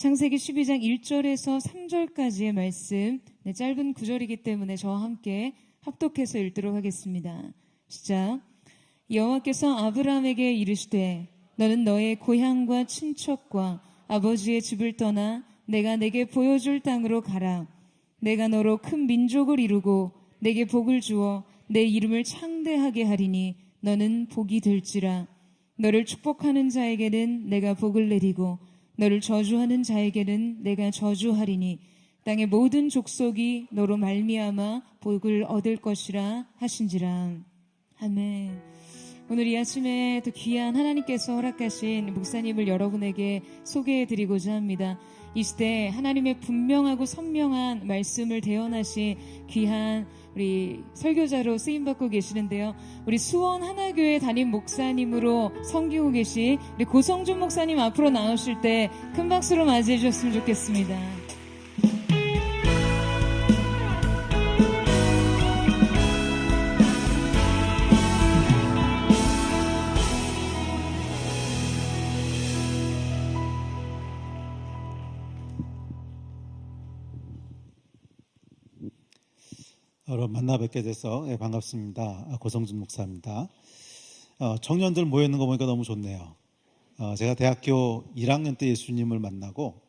창세기 12장 1절에서 3절까지의 말씀, 짧은 구절이기 때문에 저와 함께 합독해서 읽도록 하겠습니다. 시작. 여호와께서 아브라함에게 이르시되 너는 너의 고향과 친척과 아버지의 집을 떠나 내가 내게 보여줄 땅으로 가라. 내가 너로 큰 민족을 이루고 내게 복을 주어 내 이름을 창대하게 하리니 너는 복이 될지라. 너를 축복하는 자에게는 내가 복을 내리고 너를 저주하는 자에게는 내가 저주하리니 땅의 모든 족속이 너로 말미암아 복을 얻을 것이라 하신지라. 아멘. 오늘 이 아침에 또 귀한 하나님께서 허락하신 목사님을 여러분에게 소개해드리고자 합니다. 이 시대 하나님의 분명하고 선명한 말씀을 대언하신 귀한 우리 설교자로 쓰임받고 계시는데요. 우리 수원 하나교회 담임 목사님으로 섬기고 계신 우리 고성준 목사님 앞으로 나오실 때 큰 박수로 맞이해 주셨으면 좋겠습니다. 여러분 만나 뵙게 돼서 반갑습니다. 고성준 목사입니다. 청년들 모여있는 거 보니까 너무 좋네요. 제가 대학교 1학년 때 예수님을 만나고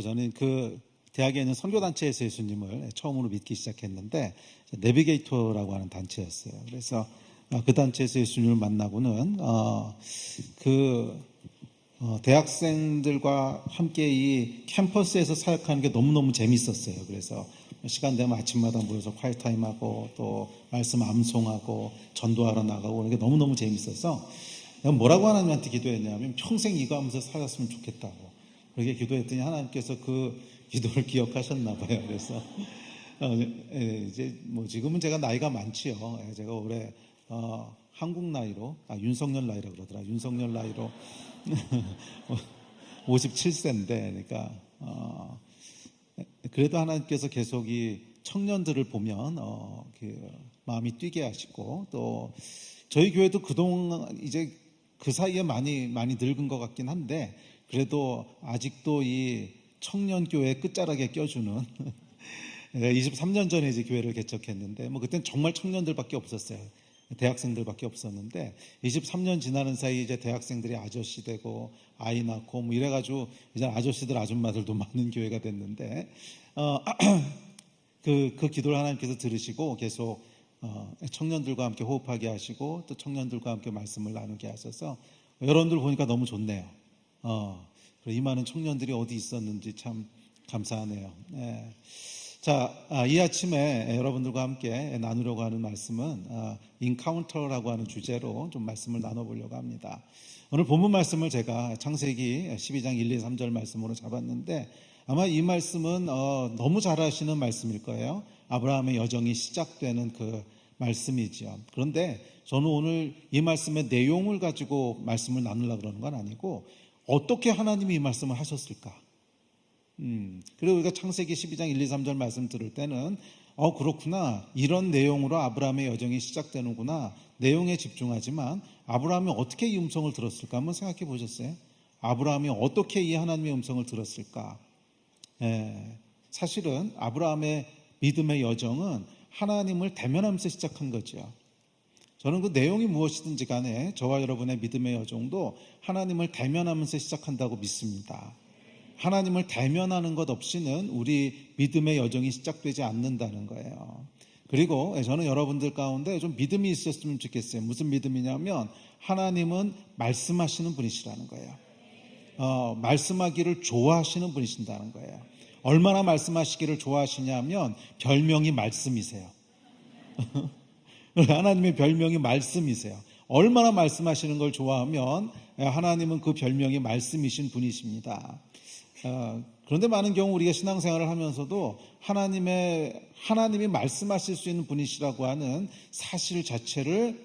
저는 그 대학에 있는 선교단체에서 예수님을 처음으로 믿기 시작했는데 내비게이터라고 하는 단체였어요. 그래서 그 단체에서 예수님을 만나고는 대학생들과 함께 이 캠퍼스에서 사역하는 게 너무너무 재밌었어요. 그래서 시간 되면 아침마다 모여서 콰이타임하고 또 말씀 암송하고 전도하러 나가고 그런 게 너무너무 재밌어서 내가 뭐라고 하나님한테 기도했냐면 평생 이거 하면서 살았으면 좋겠다고 그렇게 기도했더니 하나님께서 그 기도를 기억하셨나 봐요. 그래서 이제 뭐 지금은 제가 나이가 많지요. 제가 올해 한국 나이로 윤석열 나이라고 그러더라. 윤석열 나이로 57세인데 그러니까 그래도 하나님께서 계속 이 청년들을 보면 마음이 뛰게 하시고 또 저희 교회도 그동안 이제 그 사이에 많이 늙은 것 같긴 한데 그래도 아직도 이 청년 교회 끝자락에 껴주는 23년 전에 이제 교회를 개척했는데 뭐 그때는 정말 청년들밖에 없었어요. 대학생들밖에 없었는데 23년 지나는 사이 이제 대학생들이 아저씨 되고 아이 낳고 뭐 이래가지고 이제 아저씨들 아줌마들도 많은 교회가 됐는데 그 기도를 하나님께서 들으시고 계속 청년들과 함께 호흡하게 하시고 또 청년들과 함께 말씀을 나누게 하셔서 여러분들 보니까 너무 좋네요. 이 많은 청년들이 어디 있었는지 참 감사하네요. 네. 자, 이 아침에 여러분들과 함께 나누려고 하는 말씀은 인카운터라고 하는 주제로 좀 말씀을 나눠보려고 합니다. 오늘 본문 말씀을 제가 창세기 12장 1, 2, 3절 말씀으로 잡았는데 아마 이 말씀은 너무 잘 아시는 말씀일 거예요. 아브라함의 여정이 시작되는 그 말씀이죠. 그런데 저는 오늘 이 말씀의 내용을 가지고 말씀을 나누려고 그러는 건 아니고 어떻게 하나님이 이 말씀을 하셨을까? 그리고 우리가 창세기 12장 1, 2, 3절 말씀 들을 때는 그렇구나 이런 내용으로 아브라함의 여정이 시작되는구나 내용에 집중하지만 아브라함이 어떻게 이 음성을 들었을까 한번 생각해 보셨어요? 아브라함이 어떻게 이 하나님의 음성을 들었을까? 사실은 아브라함의 믿음의 여정은 하나님을 대면하면서 시작한 거죠. 저는 그 내용이 무엇이든지 간에 저와 여러분의 믿음의 여정도 하나님을 대면하면서 시작한다고 믿습니다. 하나님을 대면하는 것 없이는 우리 믿음의 여정이 시작되지 않는다는 거예요. 그리고 저는 여러분들 가운데 좀 믿음이 있었으면 좋겠어요. 무슨 믿음이냐면 하나님은 말씀하시는 분이시라는 거예요. 말씀하기를 좋아하시는 분이신다는 거예요. 얼마나 말씀하시기를 좋아하시냐면 별명이 말씀이세요. 하나님의 별명이 말씀이세요. 얼마나 말씀하시는 걸 좋아하면 하나님은 그 별명이 말씀이신 분이십니다. 그런데 많은 경우 우리가 신앙생활을 하면서도 하나님이 말씀하실 수 있는 분이시라고 하는 사실 자체를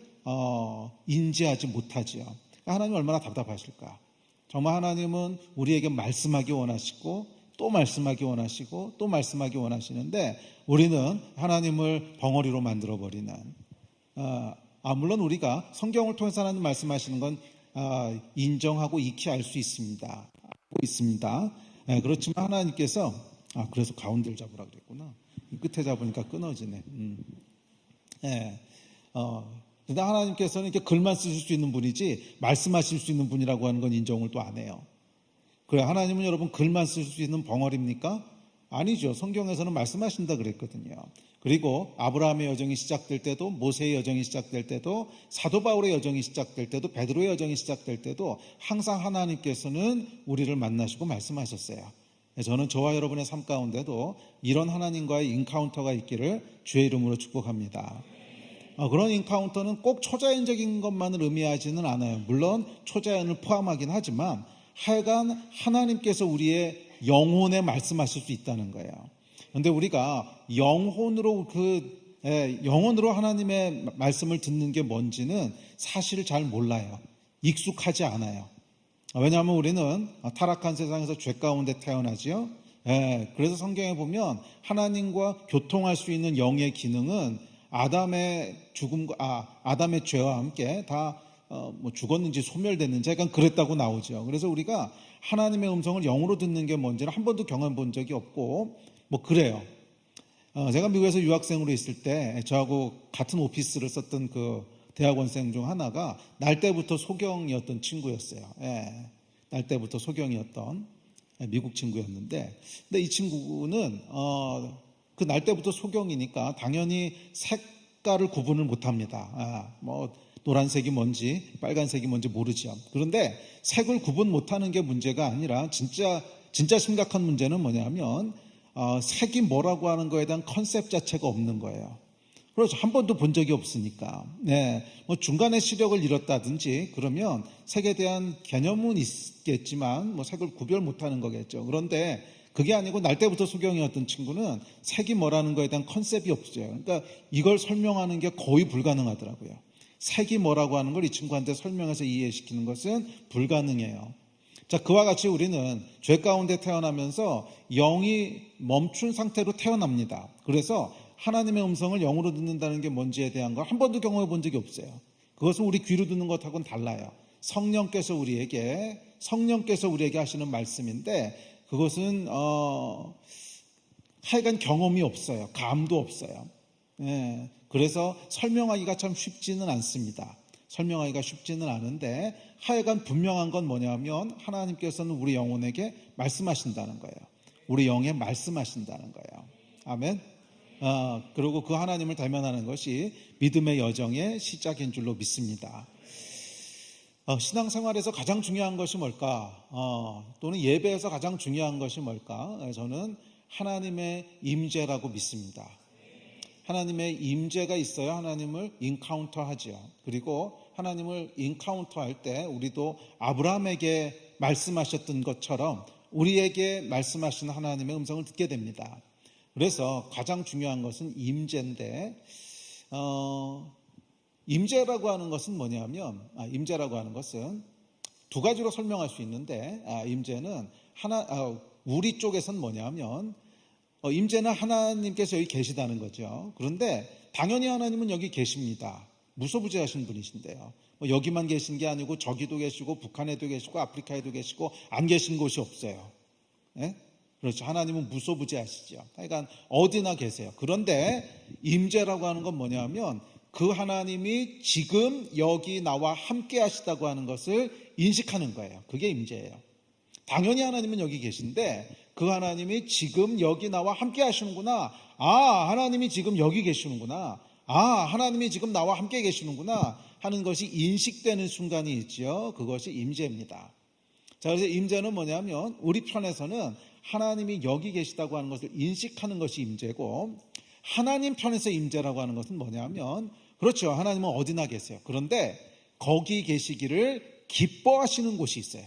인지하지 못하지요. 하나님이 얼마나 답답하실까? 정말 하나님은 우리에게 말씀하기 원하시고 또 말씀하기 원하시고 또 말씀하기 원하시는데 우리는 하나님을 벙어리로 만들어버리는 물론 우리가 성경을 통해서 하나님 말씀하시는 건 인정하고 익히 알 수 있습니다. 그렇지만 하나님께서 그래서 가운데를 잡으라 그랬구나. 끝에 잡으니까 끊어지네. 근데 하나님께서는 이렇게 글만 쓰실 수 있는 분이지 말씀하실 수 있는 분이라고 하는 건 인정을 또 안 해요. 그래, 하나님은 여러분 글만 쓸 수 있는 벙어리입니까? 아니죠. 성경에서는 말씀하신다 그랬거든요. 그리고 아브라함의 여정이 시작될 때도, 모세의 여정이 시작될 때도, 사도 바울의 여정이 시작될 때도, 베드로의 여정이 시작될 때도 항상 하나님께서는 우리를 만나시고 말씀하셨어요. 저는 저와 여러분의 삶 가운데도 이런 하나님과의 인카운터가 있기를 주의 이름으로 축복합니다. 그런 인카운터는 꼭 초자연적인 것만을 의미하지는 않아요. 물론 초자연을 포함하긴 하지만 하여간 하나님께서 우리의 영혼에 말씀하실 수 있다는 거예요. 그런데 우리가 영혼으로 하나님의 말씀을 듣는 게 뭔지는 사실 잘 몰라요. 익숙하지 않아요. 왜냐하면 우리는 타락한 세상에서 죄 가운데 태어나지요. 그래서 성경에 보면 하나님과 교통할 수 있는 영의 기능은 아담의 죄와 함께 다 죽었는지 소멸됐는지 약간 그랬다고 나오죠. 그래서 우리가 하나님의 음성을 영으로 듣는 게 뭔지를 한 번도 경험해 본 적이 없고 그래요. 제가 미국에서 유학생으로 있을 때 저하고 같은 오피스를 썼던 그 대학원생 중 하나가 날 때부터 소경이었던 친구였어요. 날 때부터 소경이었던 미국 친구였는데, 근데 이 친구는 그 날 때부터 소경이니까 당연히 색깔을 구분을 못합니다. 노란색이 뭔지 빨간색이 뭔지 모르죠. 그런데 색을 구분 못하는 게 문제가 아니라 진짜 심각한 문제는 뭐냐면 색이 뭐라고 하는 거에 대한 컨셉 자체가 없는 거예요. 그래서 한 번도 본 적이 없으니까. 중간에 시력을 잃었다든지 그러면 색에 대한 개념은 있겠지만 색을 구별 못하는 거겠죠. 그런데 그게 아니고 날 때부터 소경이었던 친구는 색이 뭐라는 거에 대한 컨셉이 없어요. 그러니까 이걸 설명하는 게 거의 불가능하더라고요. 색이 뭐라고 하는 걸 이 친구한테 설명해서 이해시키는 것은 불가능해요. 자, 그와 같이 우리는 죄 가운데 태어나면서 영이 멈춘 상태로 태어납니다. 그래서 하나님의 음성을 영으로 듣는다는 게 뭔지에 대한 걸 한 번도 경험해 본 적이 없어요. 그것은 우리 귀로 듣는 것하고는 달라요. 성령께서 우리에게 하시는 말씀인데 그것은 하여간 경험이 없어요. 감도 없어요. 그래서 설명하기가 참 쉽지는 않습니다. 설명하기가 쉽지는 않은데 하여간 분명한 건 뭐냐면 하나님께서는 우리 영혼에게 말씀하신다는 거예요. 우리 영에 말씀하신다는 거예요. 아멘. 그리고 그 하나님을 대면하는 것이 믿음의 여정의 시작인 줄로 믿습니다. 신앙생활에서 가장 중요한 것이 뭘까? 또는 예배에서 가장 중요한 것이 뭘까? 저는 하나님의 임재라고 믿습니다. 하나님의 임재가 있어야 하나님을 인카운터하죠. 그리고 하나님을 인카운터할 때 우리도 아브라함에게 말씀하셨던 것처럼 우리에게 말씀하신 하나님의 음성을 듣게 됩니다. 그래서 가장 중요한 것은 임재인데 임재라고 하는 것은 뭐냐면 임재라고 하는 것은 두 가지로 설명할 수 있는데 임재는 우리 쪽에서는 뭐냐면 임재는 하나님께서 여기 계시다는 거죠. 그런데 당연히 하나님은 여기 계십니다. 무소부재하신 분이신데요. 여기만 계신 게 아니고 저기도 계시고 북한에도 계시고 아프리카에도 계시고 안 계신 곳이 없어요. 그렇죠. 하나님은 무소부재하시죠. 그러니까 어디나 계세요. 그런데 임재라고 하는 건 뭐냐면 그 하나님이 지금 여기 나와 함께 하시다고 하는 것을 인식하는 거예요. 그게 임재예요. 당연히 하나님은 여기 계신데 그 하나님이 지금 여기 나와 함께 하시는구나. 하나님이 지금 여기 계시는구나. 하나님이 지금 나와 함께 계시는구나 하는 것이 인식되는 순간이 있죠. 그것이 임재입니다. 자, 그래서 임재는 뭐냐면 우리 편에서는 하나님이 여기 계시다고 하는 것을 인식하는 것이 임재고, 하나님 편에서 임재라고 하는 것은 뭐냐면 그렇죠. 하나님은 어디나 계세요. 그런데 거기 계시기를 기뻐하시는 곳이 있어요.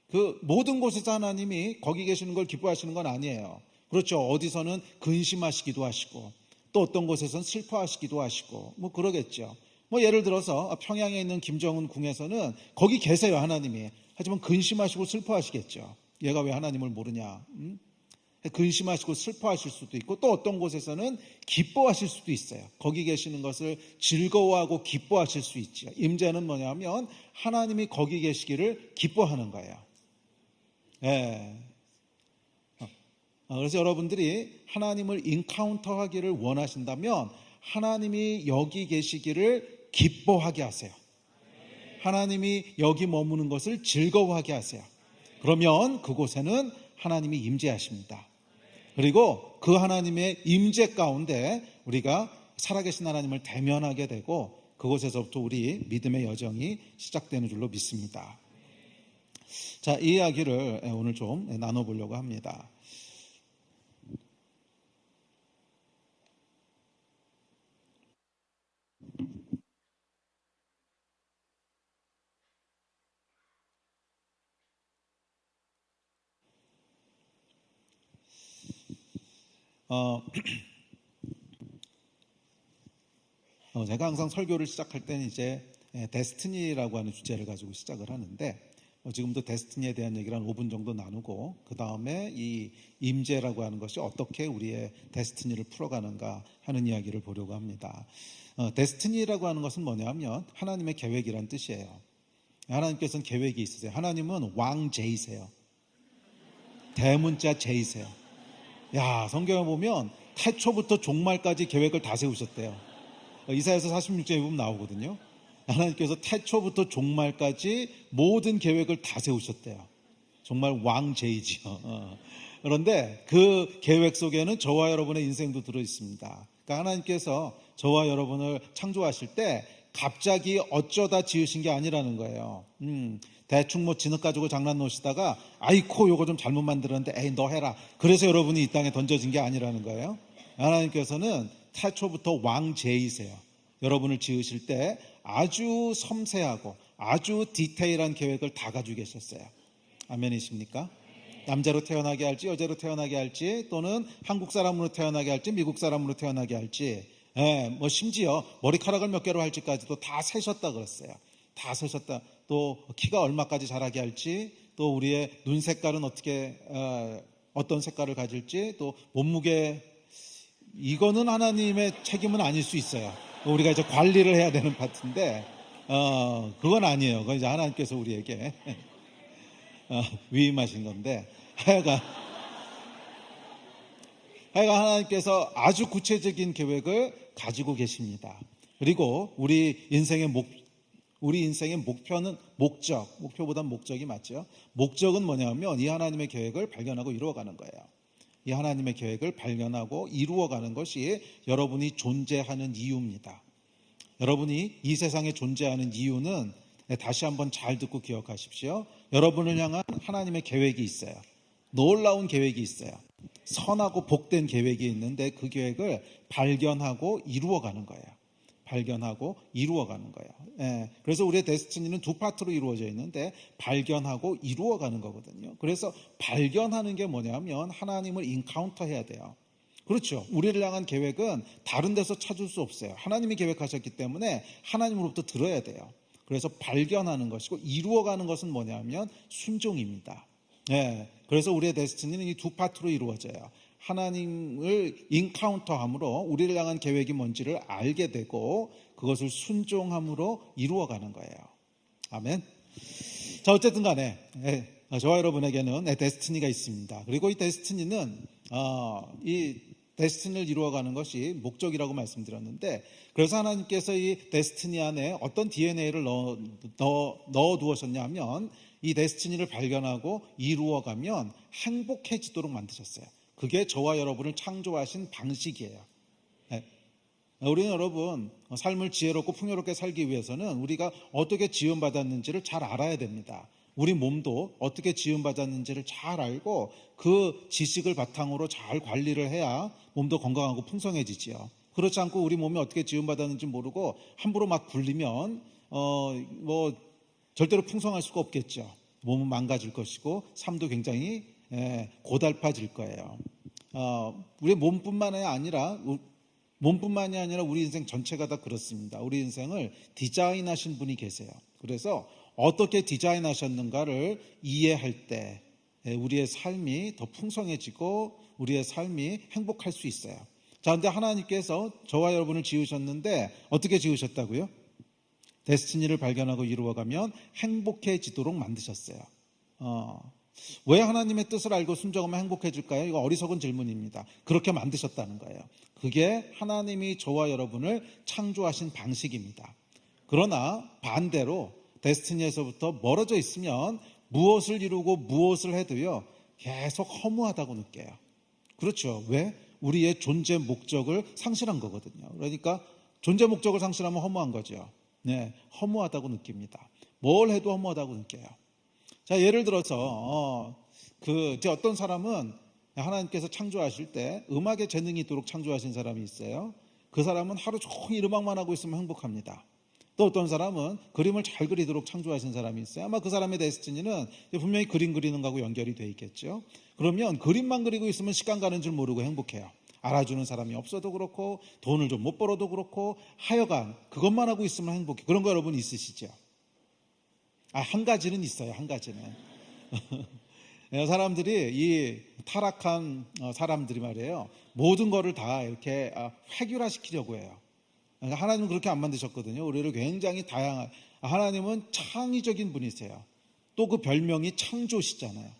그 모든 곳에서 하나님이 거기 계시는 걸 기뻐하시는 건 아니에요. 그렇죠. 어디서는 근심하시기도 하시고 또 어떤 곳에서는 슬퍼하시기도 하시고 그러겠죠. 예를 들어서 평양에 있는 김정은 궁에서는 거기 계세요. 하나님이. 하지만 근심하시고 슬퍼하시겠죠. 얘가 왜 하나님을 모르냐. 근심하시고 슬퍼하실 수도 있고, 또 어떤 곳에서는 기뻐하실 수도 있어요. 거기 계시는 것을 즐거워하고 기뻐하실 수 있죠. 임재는 뭐냐면 하나님이 거기 계시기를 기뻐하는 거예요. 예. 그래서 여러분들이 하나님을 인카운터 하기를 원하신다면 하나님이 여기 계시기를 기뻐하게 하세요. 하나님이 여기 머무는 것을 즐거워하게 하세요. 그러면 그곳에는 하나님이 임재하십니다. 그리고 그 하나님의 임재 가운데 우리가 살아계신 하나님을 대면하게 되고 그곳에서부터 우리 믿음의 여정이 시작되는 줄로 믿습니다. 자, 이 이야기를 오늘 좀 나눠보려고 합니다. 제가 항상 설교를 시작할 때는 이제 데스티니라고 하는 주제를 가지고 시작을 하는데 지금도 데스티니에 대한 얘기를 한 5분 정도 나누고 그 다음에 이 임재라고 하는 것이 어떻게 우리의 데스티니를 풀어가는가 하는 이야기를 보려고 합니다. 데스티니라고 하는 것은 뭐냐면 하나님의 계획이란 뜻이에요. 하나님께서는 계획이 있으세요. 하나님은 왕제이세요. 대문자 제이세요. 야, 성경에 보면 태초부터 종말까지 계획을 다 세우셨대요. 이사야서 46장에 보면 나오거든요. 하나님께서 태초부터 종말까지 모든 계획을 다 세우셨대요. 정말 왕제이지요. 그런데 그 계획 속에는 저와 여러분의 인생도 들어있습니다. 그러니까 하나님께서 저와 여러분을 창조하실 때 갑자기 어쩌다 지으신 게 아니라는 거예요. 대충 뭐 진흙 가지고 장난 놓으시다가 아이코 요거 좀 잘못 만들었는데 에이 너 해라. 그래서 여러분이 이 땅에 던져진 게 아니라는 거예요. 하나님께서는 태초부터 왕제이세요. 여러분을 지으실 때 아주 섬세하고 아주 디테일한 계획을 다 가지고 계셨어요. 아멘이십니까? 남자로 태어나게 할지 여자로 태어나게 할지 또는 한국 사람으로 태어나게 할지 미국 사람으로 태어나게 할지 뭐 심지어 머리카락을 몇 개로 할지까지도 다 세셨다 그랬어요. 다 세셨다. 또 키가 얼마까지 자라게 할지 또 우리의 눈 색깔은 어떻게 어떤 색깔을 가질지 또 몸무게 이거는 하나님의 책임은 아닐 수 있어요. 우리가 이제 관리를 해야 되는 파트인데 그건 아니에요. 그건 이제 하나님께서 우리에게 위임하신 건데 하여간 하나님께서 아주 구체적인 계획을 가지고 계십니다. 그리고 우리 인생의 목표는 목표보다 목적이 맞죠. 목적은 뭐냐면 이 하나님의 계획을 발견하고 이루어가는 거예요. 이 하나님의 계획을 발견하고 이루어가는 것이 여러분이 존재하는 이유입니다. 여러분이 이 세상에 존재하는 이유는 다시 한번 잘 듣고 기억하십시오. 여러분을 향한 하나님의 계획이 있어요. 놀라운 계획이 있어요. 선하고 복된 계획이 있는데 그 계획을 발견하고 이루어가는 거예요. 발견하고 이루어가는 거예요. 그래서 우리의 데스티니는 두 파트로 이루어져 있는데 발견하고 이루어가는 거거든요. 그래서 발견하는 게 뭐냐면 하나님을 인카운터 해야 돼요. 그렇죠. 우리를 향한 계획은 다른 데서 찾을 수 없어요. 하나님이 계획하셨기 때문에 하나님으로부터 들어야 돼요. 그래서 발견하는 것이고 이루어가는 것은 뭐냐면 순종입니다. 그래서 우리의 데스티니는 이 두 파트로 이루어져요. 하나님을 인카운터함으로 우리를 향한 계획이 뭔지를 알게 되고 그것을 순종함으로 이루어가는 거예요. 아멘. 자, 어쨌든 간에 저와 여러분에게는 데스티니가 있습니다. 그리고 이 데스티니는 이 데스티니를 이루어가는 것이 목적이라고 말씀드렸는데 그래서 하나님께서 이 데스티니 안에 어떤 DNA를 넣어 두었었냐면 이 데스티니를 발견하고 이루어가면 행복해지도록 만드셨어요. 그게 저와 여러분을 창조하신 방식이에요. 우리는 여러분 삶을 지혜롭고 풍요롭게 살기 위해서는 우리가 어떻게 지음받았는지를 잘 알아야 됩니다. 우리 몸도 어떻게 지음받았는지를 잘 알고 그 지식을 바탕으로 잘 관리를 해야 몸도 건강하고 풍성해지지요. 그렇지 않고 우리 몸이 어떻게 지음받았는지 모르고 함부로 막 굴리면 뭐 절대로 풍성할 수가 없겠죠. 몸은 망가질 것이고 삶도 굉장히 고달파질 거예요. 우리 몸뿐만이 아니라 우리 인생 전체가 다 그렇습니다. 우리 인생을 디자인하신 분이 계세요. 그래서 어떻게 디자인하셨는가를 이해할 때 우리의 삶이 더 풍성해지고 우리의 삶이 행복할 수 있어요. 자, 근데 하나님께서 저와 여러분을 지으셨는데 어떻게 지으셨다고요? 데스티니를 발견하고 이루어가면 행복해지도록 만드셨어요. 왜 하나님의 뜻을 알고 순종하면 행복해질까요? 이거 어리석은 질문입니다. 그렇게 만드셨다는 거예요. 그게 하나님이 저와 여러분을 창조하신 방식입니다. 그러나 반대로 데스티니에서부터 멀어져 있으면 무엇을 이루고 무엇을 해도요, 계속 허무하다고 느껴요. 그렇죠. 왜? 우리의 존재 목적을 상실한 거거든요. 그러니까 존재 목적을 상실하면 허무한 거죠. 네, 허무하다고 느낍니다. 뭘 해도 허무하다고 느껴요. 자, 예를 들어서 어떤 사람은 하나님께서 창조하실 때 음악에 재능이 있도록 창조하신 사람이 있어요. 그 사람은 하루 종일 음악만 하고 있으면 행복합니다. 또 어떤 사람은 그림을 잘 그리도록 창조하신 사람이 있어요. 아마 그 사람의 데스티니는 분명히 그림 그리는 거하고 연결이 돼 있겠죠. 그러면 그림만 그리고 있으면 시간 가는 줄 모르고 행복해요. 알아주는 사람이 없어도 그렇고 돈을 좀 못 벌어도 그렇고 하여간 그것만 하고 있으면 행복해. 그런 거 여러분 있으시죠? 한 가지는 있어요. 한 가지는. 사람들이 이 타락한 사람들이 말이에요. 모든 거를 다 이렇게 획일화시키려고 해요. 그러니까 하나님은 그렇게 안 만드셨거든요. 우리를 굉장히 다양한, 하나님은 창의적인 분이세요. 또 그 별명이 창조시잖아요.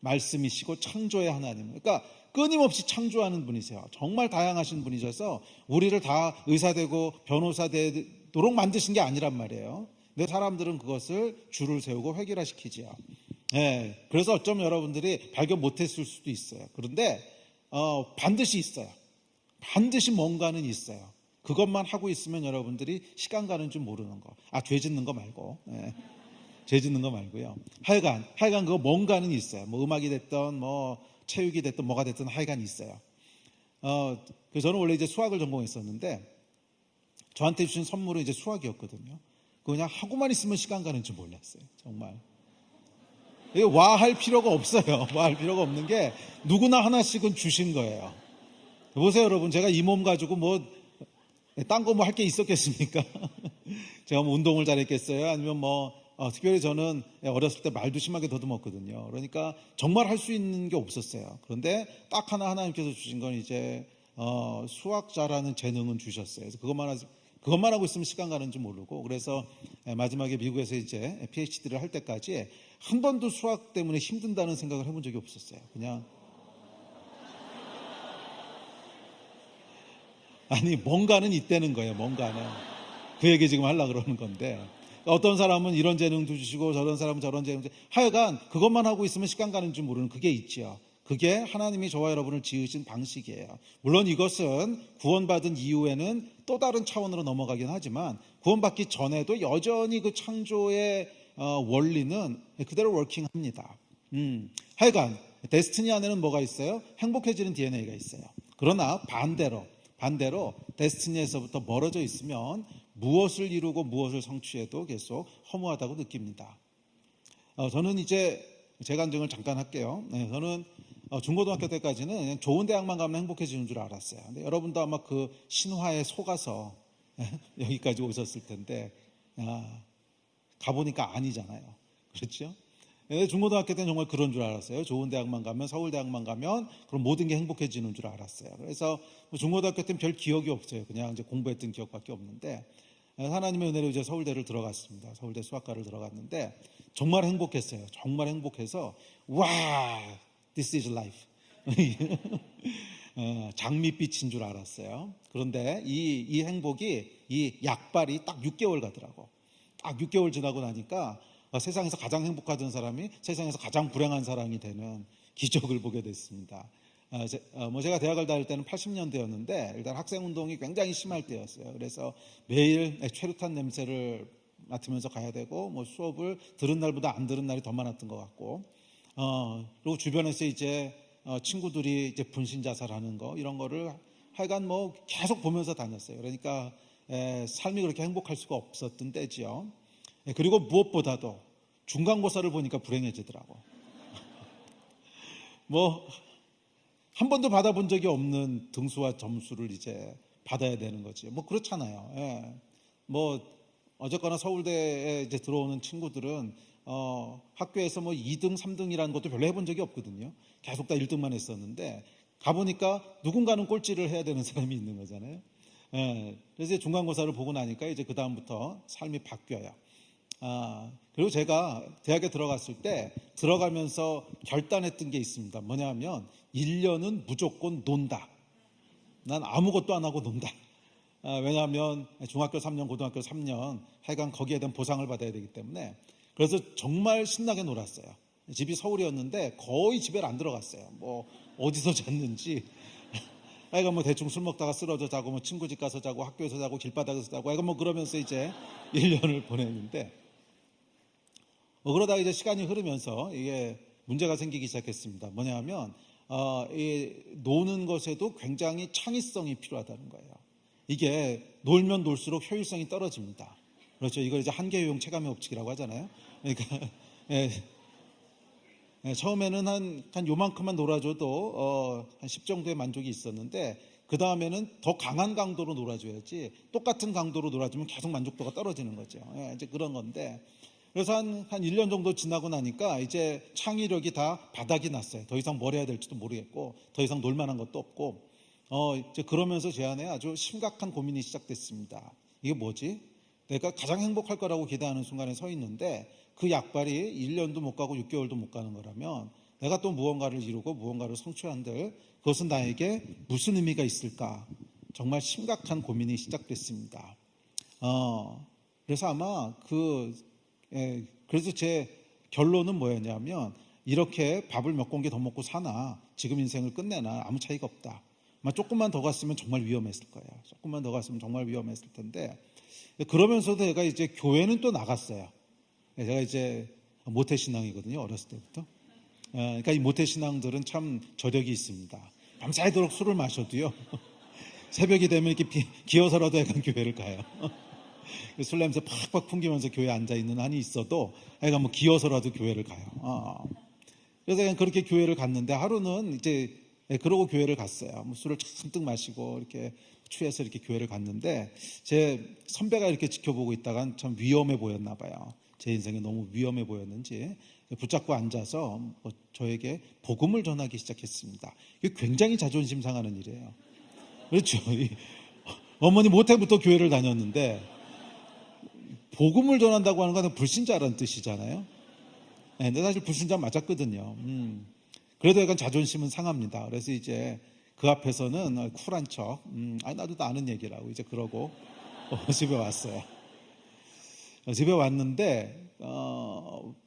말씀이시고 창조의 하나님. 그러니까 끊임없이 창조하는 분이세요. 정말 다양하신 분이셔서 우리를 다 의사 되고 변호사 되도록 만드신 게 아니란 말이에요. 근데 사람들은 그것을 줄을 세우고 획일화시키지요. 네, 그래서 어쩌면 여러분들이 발견 못했을 수도 있어요. 그런데 반드시 있어요. 반드시 뭔가는 있어요. 그것만 하고 있으면 여러분들이 시간 가는 줄 모르는 거. 죄 짓는 거 말고. 네. 죄 짓는 거 말고요. 하여간 그거 뭔가는 있어요. 뭐 음악이 됐던 뭐 체육이 됐던 뭐가 됐든 하여간 있어요. 그래서 저는 원래 이제 수학을 전공했었는데 저한테 주신 선물은 이제 수학이었거든요. 그냥 하고만 있으면 시간 가는 줄 몰랐어요. 정말. 이게 와할 필요가 없어요. 와할 필요가 없는 게 누구나 하나씩은 주신 거예요. 보세요, 여러분. 제가 이 몸 가지고 딴 거 할 게 있었겠습니까? 제가 운동을 잘했겠어요? 아니면 특별히 저는 어렸을 때 말도 심하게 더듬었거든요. 그러니까 정말 할 수 있는 게 없었어요. 그런데 딱 하나님께서 주신 건 이제 수학자라는 재능은 주셨어요. 그래서 그것만 하고 있으면 시간 가는 줄 모르고, 그래서 마지막에 미국에서 이제 PhD를 할 때까지 한 번도 수학 때문에 힘든다는 생각을 해본 적이 없었어요. 그냥 뭔가는 있다는 거예요. 뭔가는. 그 얘기 지금 하려고 그러는 건데, 어떤 사람은 이런 재능도 주시고 저런 사람은 저런 재능도, 하여간 그것만 하고 있으면 시간 가는 줄 모르는 그게 있죠. 그게 하나님이 저와 여러분을 지으신 방식이에요. 물론 이것은 구원받은 이후에는 또 다른 차원으로 넘어가긴 하지만 구원받기 전에도 여전히 그 창조의 원리는 그대로 워킹합니다. 하여간 데스티니 안에는 뭐가 있어요? 행복해지는 DNA가 있어요. 그러나 반대로 데스티니에서부터 멀어져 있으면 무엇을 이루고 무엇을 성취해도 계속 허무하다고 느낍니다. 저는 이제 제 간증을 잠깐 할게요. 저는 중고등학교 때까지는 그냥 좋은 대학만 가면 행복해지는 줄 알았어요. 근데 여러분도 아마 그 신화에 속아서 여기까지 오셨을 텐데 가보니까 아니잖아요. 그렇죠? 중고등학교 때는 정말 그런 줄 알았어요. 좋은 대학만 가면, 서울대학만 가면 그럼 모든 게 행복해지는 줄 알았어요. 그래서 중고등학교 때는 별 기억이 없어요. 그냥 이제 공부했던 기억밖에 없는데 하나님의 은혜로 이제 서울대를 들어갔습니다. 서울대 수학과를 들어갔는데 정말 행복했어요. 정말 행복해서 와, this is life. 장밋빛인 줄 알았어요. 그런데 이 행복이, 이 약발이 딱 6개월 가더라고. 딱 6개월 지나고 나니까 세상에서 가장 행복하던 사람이 세상에서 가장 불행한 사람이 되는 기적을 보게 됐습니다. 제가 대학을 다닐 때는 80년대였는데 일단 학생운동이 굉장히 심할 때였어요. 그래서 매일 최루탄 냄새를 맡으면서 가야 되고 수업을 들은 날보다 안 들은 날이 더 많았던 것 같고, 그리고 주변에서 이제 친구들이 이제 분신 자살하는 거 이런 거를 하여간 계속 보면서 다녔어요. 그러니까 삶이 그렇게 행복할 수가 없었던 때지요. 그리고 무엇보다도 중간고사를 보니까 불행해지더라고. 한 번도 받아본 적이 없는 등수와 점수를 이제 받아야 되는 거지. 그렇잖아요. 어쨌거나 서울대에 이제 들어오는 친구들은 학교에서 뭐 2등, 3등이라는 것도 별로 해본 적이 없거든요. 계속 다 1등만 했었는데 가보니까 누군가는 꼴찌를 해야 되는 사람이 있는 거잖아요. 예, 그래서 중간고사를 보고 나니까 이제 그 다음부터 삶이 바뀌어요. 그리고 제가 대학에 들어갔을 때 들어가면서 결단했던 게 있습니다. 뭐냐면 1년은 무조건 논다. 난 아무것도 안 하고 논다. 왜냐하면 중학교 3년, 고등학교 3년 하여간 거기에 대한 보상을 받아야 되기 때문에. 그래서 정말 신나게 놀았어요. 집이 서울이었는데 거의 집에 안 들어갔어요. 뭐 어디서 잤는지 하여간 뭐 대충 술 먹다가 쓰러져 자고 뭐 친구 집 가서 자고 학교에서 자고 길바닥에서 자고 하여간 뭐 그러면서 이제 1년을 보냈는데 그러다가 이제 시간이 흐르면서 이게 문제가 생기기 시작했습니다. 뭐냐면 이 노는 것에도 굉장히 창의성이 필요하다는 거예요. 이게 놀면 놀수록 효율성이 떨어집니다. 그렇죠. 이걸 이제 한계효용 체감의 법칙이라고 하잖아요. 그러니까 처음에는 한 요만큼만 놀아줘도 한 10 정도의 만족이 있었는데 그 다음에는 더 강한 강도로 놀아줘야지 똑같은 강도로 놀아주면 계속 만족도가 떨어지는 거죠. 이제 그런 건데 그래서 한 1년 정도 지나고 나니까 이제 창의력이 다 바닥이 났어요. 더 이상 뭘 해야 될지도 모르겠고 더 이상 놀 만한 것도 없고 이제 그러면서 제 안에 아주 심각한 고민이 시작됐습니다. 이게 뭐지? 내가 가장 행복할 거라고 기대하는 순간에 서 있는데 그 약발이 1년도 못 가고 6개월도 못 가는 거라면 내가 또 무언가를 이루고 무언가를 성취한들 그것은 나에게 무슨 의미가 있을까? 정말 심각한 고민이 시작됐습니다. 그래서 아마 그래서 제 결론은 뭐였냐면 이렇게 밥을 몇 공기 더 먹고 사나 지금 인생을 끝내나 아무 차이가 없다. 조금만 더 갔으면 정말 위험했을 거예요. 조금만 더 갔으면 정말 위험했을 텐데 그러면서도 제가 이제 교회는 또 나갔어요. 제가 이제 모태신앙이거든요. 어렸을 때부터. 그러니까 이 모태신앙들은 참 저력이 있습니다. 밤새도록 술을 마셔도요. 새벽이 되면 이렇게 기어서라도 약간 교회를 가요. 술 냄새 팍팍 풍기면서 교회에 앉아있는 한이 있어도 하여간 뭐 기어서라도 교회를 가요. 그래서 그냥 그렇게 교회를 갔는데 하루는 이제 그러고 교회를 갔어요. 뭐 술을 잔뜩 마시고 이렇게 취해서 이렇게 교회를 갔는데 제 선배가 이렇게 지켜보고 있다간 참 위험해 보였나 봐요. 제 인생에 너무 위험해 보였는지 붙잡고 앉아서 저에게 복음을 전하기 시작했습니다. 이게 굉장히 자존심 상하는 일이에요. 그렇죠. 어머니 모태부터 교회를 다녔는데 복음을 전한다고 하는 건 불신자라는 뜻이잖아요. 근데 사실 불신자 맞았거든요. 그래도 약간 자존심은 상합니다. 그래서 이제 그 앞에서는 쿨한 척, 나도 다 아는 얘기라고 이제 그러고 집에 왔어요. 집에 왔는데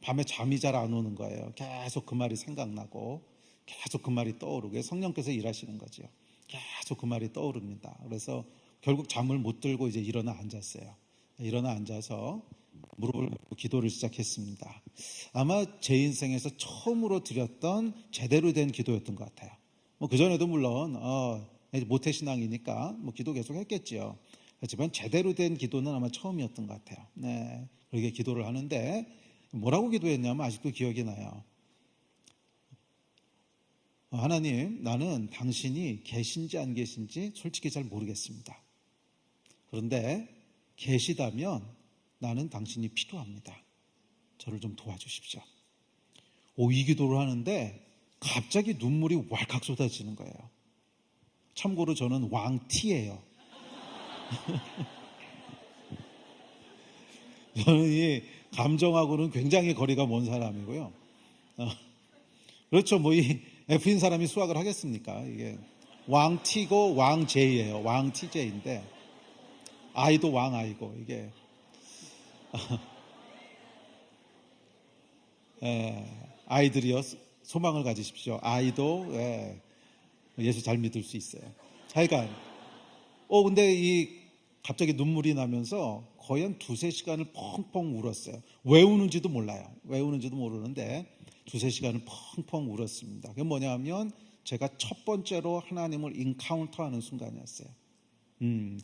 밤에 잠이 잘 안 오는 거예요. 계속 그 말이 생각나고 계속 그 말이 떠오르고 성령께서 일하시는 거죠. 계속 그 말이 떠오릅니다. 그래서 결국 잠을 못 들고 이제 일어나 앉았어요. 일어나 앉아서 무릎을 꿇고 기도를 시작했습니다. 아마 제 인생에서 처음으로 드렸던 제대로 된 기도였던 것 같아요. 뭐 그전에도 물론 모태신앙이니까 뭐 기도 계속 했겠지요. 하지만 제대로 된 기도는 아마 처음이었던 것 같아요. 네, 그렇게 기도를 하는데 뭐라고 기도했냐면 아직도 기억이 나요. 하나님, 나는 당신이 계신지 안 계신지 솔직히 잘 모르겠습니다. 그런데 계시다면 나는 당신이 필요합니다. 저를 좀 도와주십시오. 이 기도를 하는데 갑자기 눈물이 왈칵 쏟아지는 거예요. 참고로 저는 왕티예요. 저는 이 감정하고는 굉장히 거리가 먼 사람이고요. 그렇죠. 뭐 이 F인 사람이 수학을 하겠습니까? 이게 왕티고 왕제이예요. 왕티제인데 아이도 왕아이고 이게 아이들이요 소망을 가지십시오. 아이도 예수 잘 믿을 수 있어요. 하여간 근데 이 갑자기 눈물이 나면서 거의 한 2-3시간을 펑펑 울었어요. 왜 우는지도 몰라요. 왜 우는지도 모르는데 2-3시간을 펑펑 울었습니다. 그게 뭐냐면 제가 첫 번째로 하나님을 인카운터하는 순간이었어요.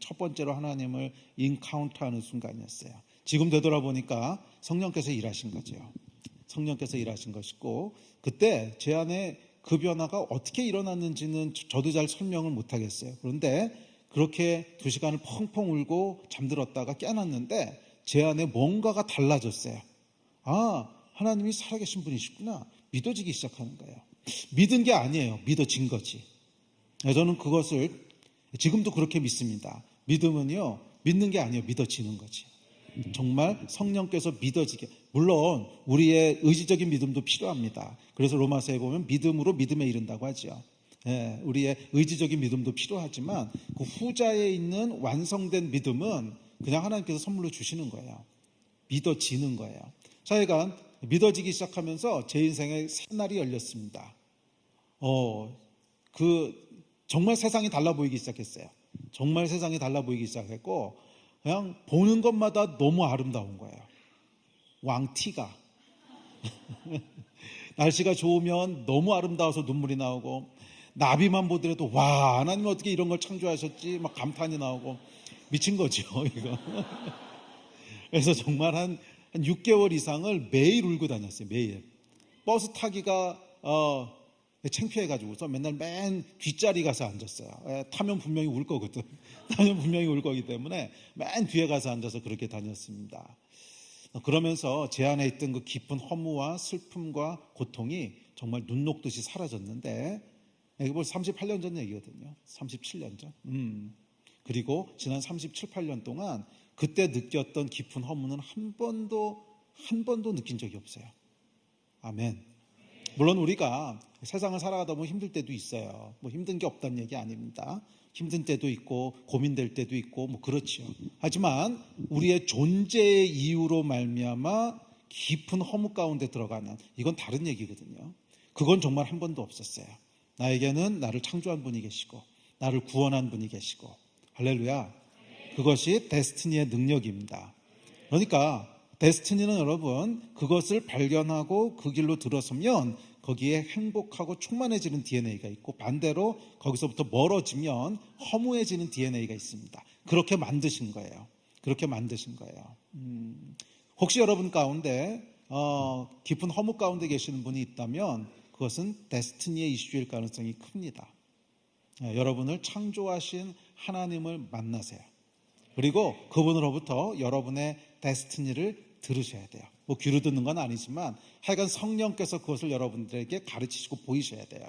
첫 번째로 하나님을 인카운터하는 순간이었어요. 지금 되돌아보니까 성령께서 일하신 거죠. 성령께서 일하신 것이고 그때 제 안에 그 변화가 어떻게 일어났는지는 저도 잘 설명을 못하겠어요. 그런데 그렇게 2시간을 펑펑 울고 잠들었다가 깨어났는데 제 안에 뭔가가 달라졌어요. 아, 하나님이 살아계신 분이시구나. 믿어지기 시작하는 거예요. 믿은 게 아니에요. 믿어진 거지. 저는 그것을 지금도 그렇게 믿습니다. 믿음은요, 믿는 게 아니에요. 믿어지는 거지. 정말 성령께서 믿어지게. 물론 우리의 의지적인 믿음도 필요합니다. 그래서 로마서에 보면 믿음으로 믿음에 이른다고 하죠. 예, 우리의 의지적인 믿음도 필요하지만 그 후자에 있는 완성된 믿음은 그냥 하나님께서 선물로 주시는 거예요. 믿어지는 거예요. 저희가 믿어지기 시작하면서 제 인생에 새날이 열렸습니다. 정말 세상이 달라 보이기 시작했어요. 정말 세상이 달라 보이기 시작했고, 그냥 보는 것마다 너무 아름다운 거예요. 왕티가. 날씨가 좋으면 너무 아름다워서 눈물이 나오고, 나비만 보더라도 와, 하나님 어떻게 이런 걸 창조하셨지? 막 감탄이 나오고 미친 거죠, 이거. 그래서 정말 한 6개월 이상을 매일 울고 다녔어요. 매일. 버스 타기가 창피해가지고서 맨 뒷자리 가서 앉았어요. 타면 분명히 울 거거든. 타면 분명히 울 거기 때문에 맨 뒤에 가서 앉아서 그렇게 다녔습니다. 그러면서 제 안에 있던 그 깊은 허무와 슬픔과 고통이 정말 눈 녹듯이 사라졌는데, 이게 벌써 38년 전 얘기거든요. 37년 전. 그리고 지난 37, 8년 동안 그때 느꼈던 깊은 허무는 한 번도 느낀 적이 없어요. 아멘. 물론 우리가 세상을 살아가다 보면 힘들 때도 있어요. 뭐 힘든 게 없다는 얘기 아닙니다. 힘든 때도 있고 고민될 때도 있고 뭐 그렇죠. 하지만 우리의 존재의 이유로 말미암아 깊은 허무 가운데 들어가는, 이건 다른 얘기거든요. 그건 정말 한 번도 없었어요. 나에게는 나를 창조한 분이 계시고 나를 구원한 분이 계시고, 할렐루야. 그것이 데스티니의 능력입니다. 그러니까 데스티니는 여러분, 그것을 발견하고 그 길로 들어서면 거기에 행복하고 충만해지는 DNA가 있고, 반대로 거기서부터 멀어지면 허무해지는 DNA가 있습니다. 그렇게 만드신 거예요. 그렇게 만드신 거예요. 혹시 여러분 가운데 깊은 허무 가운데 계시는 분이 있다면 그것은 데스티니의 이슈일 가능성이 큽니다. 여러분을 창조하신 하나님을 만나세요. 그리고 그분으로부터 여러분의 데스티니를 들으셔야 돼요. 뭐 귀로 듣는 건 아니지만 하여간 성령께서 그것을 여러분들에게 가르치시고 보이셔야 돼요.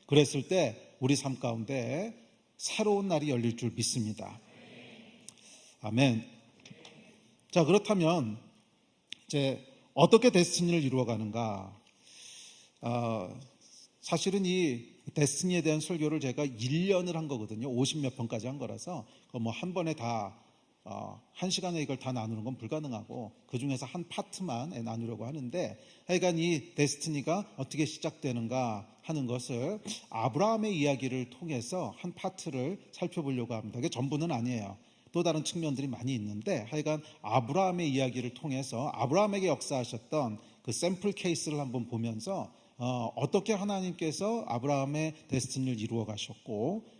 그랬을 때 우리 삶 가운데 새로운 날이 열릴 줄 믿습니다. 아멘. 자, 그렇다면 이제 어떻게 데스티니를 이루어가는가? 사실은 이 데스티니에 대한 설교를 제가 1년을 한 거거든요. 50몇 편까지 한 거라서 뭐 한 번에 다 1시간에 이걸 다 나누는 건 불가능하고, 그 중에서 한 파트만 나누려고 하는데, 하여간 이 데스티니가 어떻게 시작되는가 하는 것을 아브라함의 이야기를 통해서 한 파트를 살펴보려고 합니다. 그게 전부는 아니에요. 또 다른 측면들이 많이 있는데, 하여간 아브라함의 이야기를 통해서 아브라함에게 역사하셨던 그 샘플 케이스를 한번 보면서 어떻게 하나님께서 아브라함의 데스티니를 이루어 가셨고,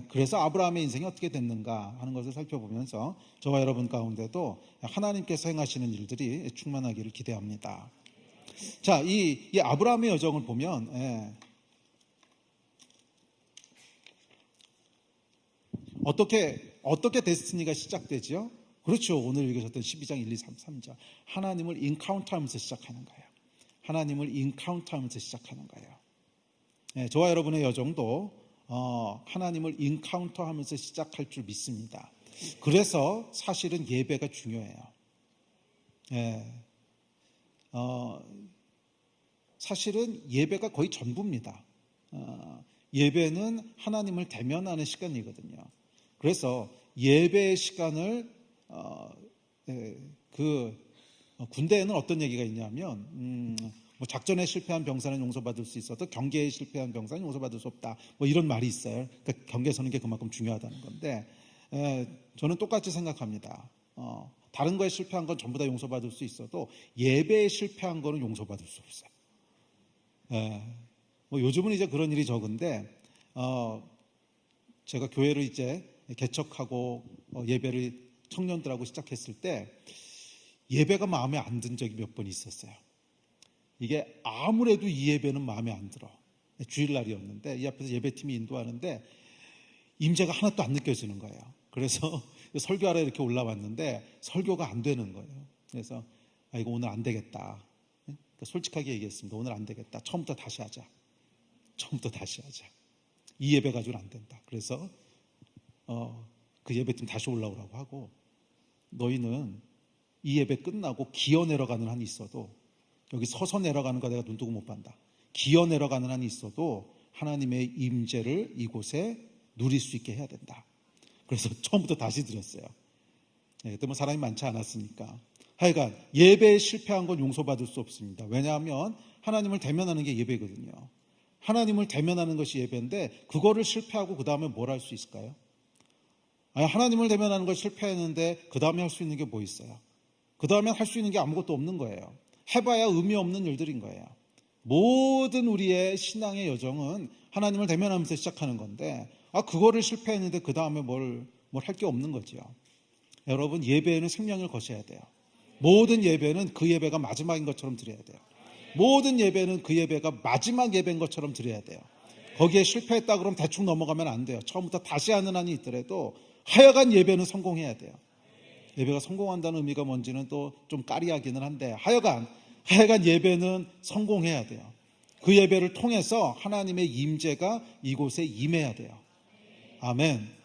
그래서 아브라함의 인생이 어떻게 됐는가 하는 것을 살펴보면서 저와 여러분 가운데도 하나님께서 행하시는 일들이 충만하기를 기대합니다. 자, 이 아브라함의 여정을 보면 어떻게 데스티니가 시작되죠? 그렇죠. 오늘 읽으셨던 12장 1, 2, 3, 3절. 하나님을 인카운트하면서 시작하는 거예요. 하나님을 인카운트하면서 시작하는 거예요. 저와 여러분의 여정도 하나님을 인카운터하면서 시작할 줄 믿습니다. 그래서 사실은 예배가 중요해요. 사실은 예배가 거의 전부입니다. 예배는 하나님을 대면하는 시간이거든요. 그래서 예배의 시간을 군대에는 어떤 얘기가 있냐면 뭐 작전에 실패한 병사는 용서받을 수 있어도 경계에 실패한 병사는 용서받을 수 없다. 뭐 이런 말이 있어요. 그러니까 경계 서는 게 그만큼 중요하다는 건데, 저는 똑같이 생각합니다. 다른 거에 실패한 건 전부 다 용서받을 수 있어도 예배에 실패한 거는 용서받을 수 없어요. 뭐 요즘은 이제 그런 일이 적은데, 제가 교회를 이제 개척하고 예배를 청년들하고 시작했을 때 예배가 마음에 안 든 적이 몇 번 있었어요. 이게 아무래도 이 예배는 마음에 안 들어. 주일날이었는데 이 앞에서 예배팀이 인도하는데 임재가 하나도 안 느껴지는 거예요. 그래서 설교하러 이렇게 올라왔는데 설교가 안 되는 거예요. 그래서 이거 오늘 안 되겠다. 그러니까 솔직하게 얘기했습니다. 오늘 안 되겠다. 처음부터 다시 하자. 이 예배 가지고는 안 된다. 그래서 그 예배팀 다시 올라오라고 하고, 너희는 이 예배 끝나고 기어 내려가는 한이 있어도, 여기 서서 내려가는 거 내가 눈 뜨고 못 본다. 기어 내려가는 한이 있어도 하나님의 임재를 이곳에 누릴 수 있게 해야 된다. 그래서 처음부터 다시 드렸어요. 그때 뭐 사람이 많지 않았으니까. 하여간 예배에 실패한 건 용서받을 수 없습니다. 왜냐하면 하나님을 대면하는 게 예배거든요. 하나님을 대면하는 것이 예배인데, 그거를 실패하고 그 다음에 뭘 할 수 있을까요? 하나님을 대면하는 걸 실패했는데 그 다음에 할 수 있는 게 뭐 있어요? 그 다음에 할 수 있는 게 아무것도 없는 거예요. 해봐야 의미 없는 일들인 거예요. 모든 우리의 신앙의 여정은 하나님을 대면하면서 시작하는 건데, 그거를 실패했는데 그 다음에 뭘 할 게 없는 거죠. 여러분, 예배에는 생명을 거셔야 돼요. 모든 예배는 그 예배가 마지막인 것처럼 드려야 돼요. 모든 예배는 그 예배가 마지막 예배인 것처럼 드려야 돼요. 거기에 실패했다 그러면 대충 넘어가면 안 돼요. 처음부터 다시 하는 한이 있더라도 하여간 예배는 성공해야 돼요. 예배가 성공한다는 의미가 뭔지는 또 좀 까리하기는 한데, 하여간 예배는 성공해야 돼요. 그 예배를 통해서 하나님의 임재가 이곳에 임해야 돼요. 아멘.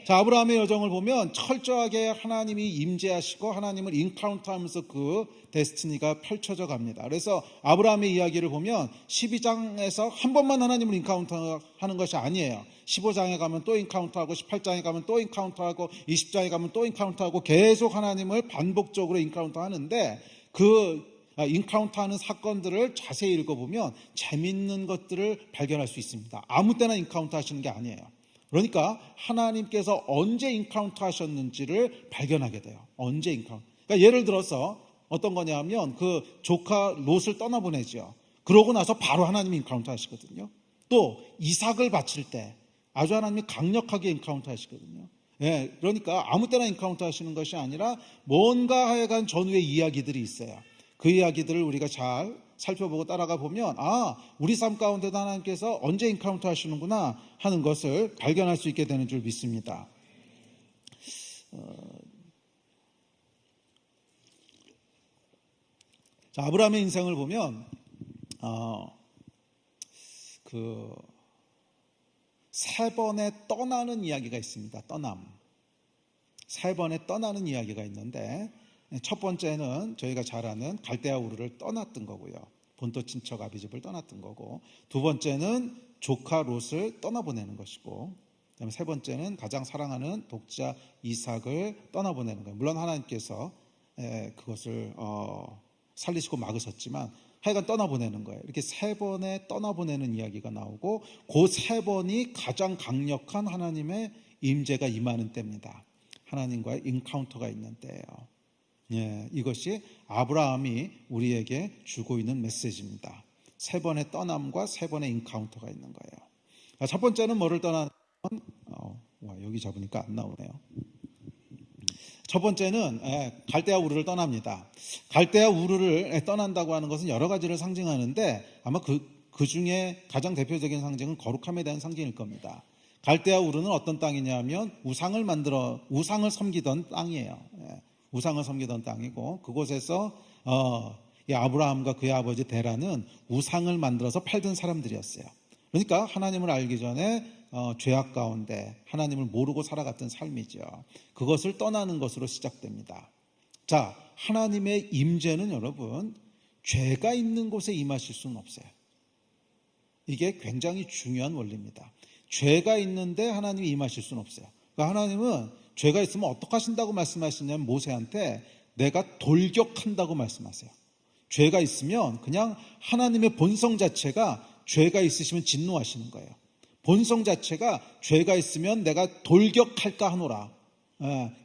자, 아브라함의 여정을 보면 철저하게 하나님이 임재하시고 하나님을 인카운트하면서 그 데스티니가 펼쳐져 갑니다. 그래서 아브라함의 이야기를 보면 12장에서 한 번만 하나님을 인카운트하는 것이 아니에요. 15장에 가면 또 인카운트하고, 18장에 가면 또 인카운트하고, 20장에 가면 또 인카운트하고, 계속 하나님을 반복적으로 인카운트하는데, 그 인카운트하는 사건들을 자세히 읽어보면 재밌는 것들을 발견할 수 있습니다. 아무 때나 인카운트 하시는 게 아니에요. 그러니까 하나님께서 언제 인카운트 하셨는지를 발견하게 돼요. 언제 인카운트. 그러니까 예를 들어서 어떤 거냐면, 그 조카 롯을 떠나보내죠. 그러고 나서 바로 하나님이 인카운트 하시거든요. 또 이삭을 바칠 때 아주 하나님이 강력하게 인카운트 하시거든요. 그러니까 아무 때나 인카운트 하시는 것이 아니라 뭔가 하여간 전후의 이야기들이 있어요. 그 이야기들을 우리가 잘 살펴보고 따라가 보면, 우리 삶 가운데도 하나님께서 언제 인카운트 하시는구나 하는 것을 발견할 수 있게 되는 줄 믿습니다. 자, 아브라함의 인생을 보면 그 세 번의 떠나는 이야기가 있습니다. 세 번의 떠나는 이야기가 있는데, 첫 번째는 저희가 잘 아는 갈대아 우르를 떠났던 거고요. 본토 친척 아비집을 떠났던 거고, 두 번째는 조카 롯을 떠나보내는 것이고, 그다음에 세 번째는 가장 사랑하는 독자 이삭을 떠나보내는 거예요. 물론 하나님께서 그것을 살리시고 막으셨지만 하여간 떠나보내는 거예요. 이렇게 세 번의 떠나보내는 이야기가 나오고, 그 세 번이 가장 강력한 하나님의 임재가 임하는 때입니다. 하나님과의 인카운터가 있는 때예요. 이것이 아브라함이 우리에게 주고 있는 메시지입니다. 세 번의 떠남과 세 번의 인카운터가 있는 거예요. 첫 번째는 뭐를 떠나는, 여기 잡으니까 안 나오네요. 첫 번째는 갈대아 우르를 떠납니다. 갈대아 우르를 떠난다고 하는 것은 여러 가지를 상징하는데, 아마 그 중에 가장 대표적인 상징은 거룩함에 대한 상징일 겁니다. 갈대아 우르는 어떤 땅이냐면 우상을 섬기던 땅이에요. 우상을 섬기던 땅이고, 그곳에서 이 아브라함과 그의 아버지 데라는 우상을 만들어서 팔던 사람들이었어요. 그러니까 하나님을 알기 전에 죄악 가운데 하나님을 모르고 살아갔던 삶이죠. 그것을 떠나는 것으로 시작됩니다. 자, 하나님의 임재는 여러분, 죄가 있는 곳에 임하실 수는 없어요. 이게 굉장히 중요한 원리입니다. 죄가 있는데 하나님이 임하실 수는 없어요. 그러니까 하나님은 죄가 있으면 어떻게 하신다고 말씀하시냐면, 모세한테 내가 돌격한다고 말씀하세요. 죄가 있으면 그냥 하나님의 본성 자체가 죄가 있으시면 진노하시는 거예요. 본성 자체가 죄가 있으면 내가 돌격할까 하노라.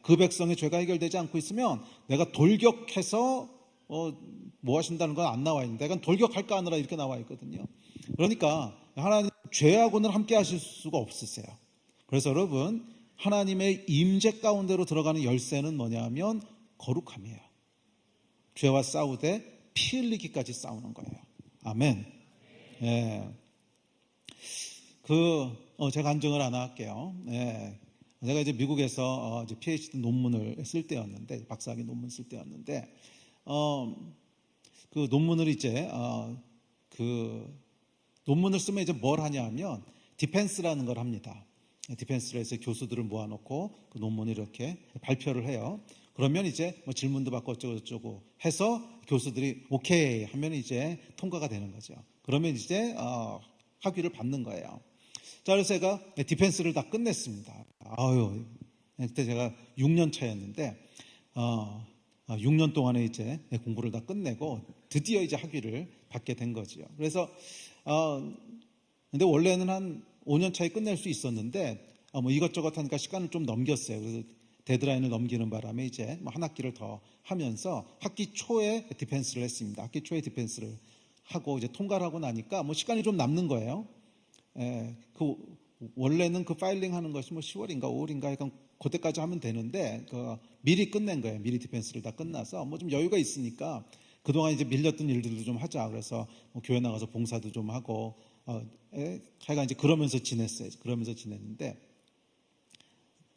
그 백성의 죄가 해결되지 않고 있으면 내가 돌격해서 뭐 하신다는 건 안 나와 있는데, 내가 돌격할까 하노라 이렇게 나와 있거든요. 그러니까 하나님 죄하고는 함께 하실 수가 없으세요. 그래서 여러분, 하나님의 임재 가운데로 들어가는 열쇠는 뭐냐면 거룩함이에요. 죄와 싸우되 피 흘리기까지 싸우는 거예요. 아멘. 제가 간증을 하나 할게요. 제가 이제 미국에서 이제 PhD 논문을 쓸 때였는데, 박사학위 논문 쓸 때였는데, 그 논문을 이제 그 논문을 쓰면 이제 뭘 하냐면 디펜스라는 걸 합니다. 디펜스를 해서 교수들을 모아놓고 그 논문을 이렇게 발표를 해요. 그러면 이제 뭐 질문도 받고 어쩌고저쩌고 해서 교수들이 오케이 하면 이제 통과가 되는 거죠. 그러면 이제 학위를 받는 거예요. 자, 그래서 제가 디펜스를 다 끝냈습니다. 아유, 그때 제가 6년 차였는데 6년 동안에 이제 공부를 다 끝내고 드디어 이제 학위를 받게 된 거죠. 그래서 근데 원래는 한 5년 차에 끝낼 수 있었는데 뭐 이것저것 하니까 시간을 좀 넘겼어요. 그래서 데드라인을 넘기는 바람에 이제 뭐 한 학기를 더 하면서 학기 초에 디펜스를 했습니다. 학기 초에 디펜스를 하고 이제 통과를 하고 나니까 뭐 시간이 좀 남는 거예요. 그 원래는 그 파일링 하는 것이 뭐 10월인가 5월인가 약간 그때까지 하면 되는데 미리 끝낸 거예요. 미리 디펜스를 다 끝나서 뭐 좀 여유가 있으니까 그동안 이제 밀렸던 일들도 좀 하자. 그래서 뭐 교회 나가서 봉사도 좀 하고 하여간 이제 그러면서 지냈어요. 그러면서 지냈는데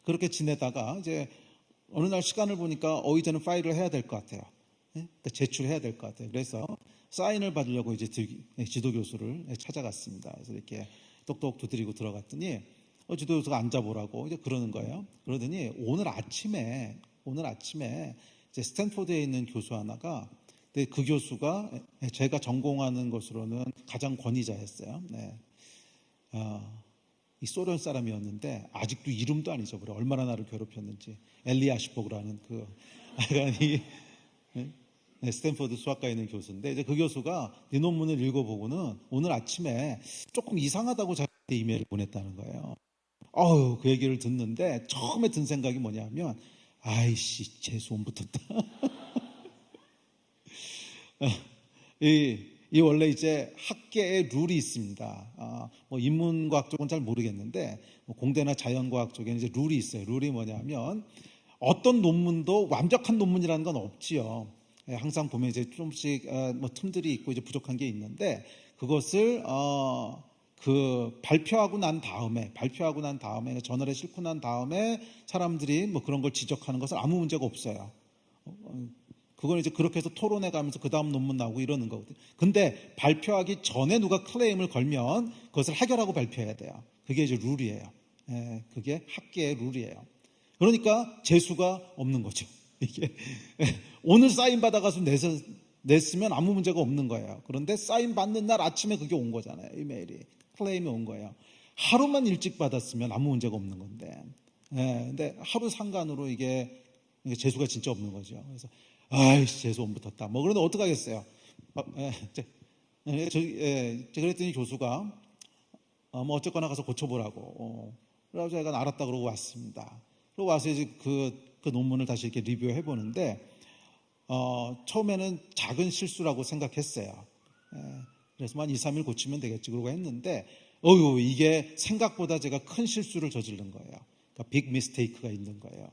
그렇게 지내다가 이제 어느 날 시간을 보니까 이제는 파일을 해야 될 것 같아요. 그러니까 제출해야 될 것 같아요. 그래서 사인을 받으려고 이제 지도 교수를 찾아갔습니다. 그래서 이렇게 똑똑 두드리고 들어갔더니 지도 교수가 앉아보라고 이제 그러는 거예요. 그러더니 오늘 아침에 이제 스탠포드에 있는 교수 하나가 근데 그 교수가 제가 전공하는 것으로는 가장 권위자였어요. 네. 이 소련 사람이었는데 아직도 이름도 안 잊어버려. 얼마나 나를 괴롭혔는지. 엘리아시포그라는 스탠포드 수학과에 있는 교수인데 이제 그 교수가 이 논문을 읽어보고는 오늘 아침에 조금 이상하다고 저한테 이메일을 보냈다는 거예요. 그 얘기를 듣는데 처음에 든 생각이 뭐냐면 아이씨 재수 온 붙었다. 이 원래 이제 학계의 룰이 있습니다. 뭐 인문과학 쪽은 잘 모르겠는데 뭐 공대나 자연과학 쪽에는 이제 룰이 있어요. 룰이 뭐냐면 어떤 논문도 완벽한 논문이라는 건 없지요. 항상 보면 이제 조금씩 뭐 틈들이 있고 이제 부족한 게 있는데 그것을 발표하고 난 다음에 저널에 싣고 난 다음에 사람들이 뭐 그런 걸 지적하는 것은 아무 문제가 없어요. 그건 이제 그렇게 해서 토론해 가면서 그 다음 논문 나오고 이러는 거거든요. 근데 발표하기 전에 누가 클레임을 걸면 그것을 해결하고 발표해야 돼요. 그게 이제 룰이에요. 그게 학계의 룰이에요. 그러니까 재수가 없는 거죠. 이게 오늘 사인 받아가서 냈으면 아무 문제가 없는 거예요. 그런데 사인 받는 날 아침에 그게 온 거잖아요. 이메일이 클레임이 온 거예요. 하루만 일찍 받았으면 아무 문제가 없는 건데, 근데 하루 상관으로 이게 재수가 진짜 없는 거죠. 그래서 아이씨 재수 온 붙었다. 뭐 그런데 어떡하겠어요. 그랬더니 교수가 뭐 어쨌거나 가서 고쳐보라고. 그래서 제가 알았다 그러고 왔습니다. 그러고 와서 이제 그 논문을 다시 이렇게 리뷰해 보는데 처음에는 작은 실수라고 생각했어요. 그래서 한 2, 3일 고치면 되겠지 그러고 했는데 이게 생각보다 제가 큰 실수를 저지른 거예요. 그러니까 빅 미스테이크가 있는 거예요.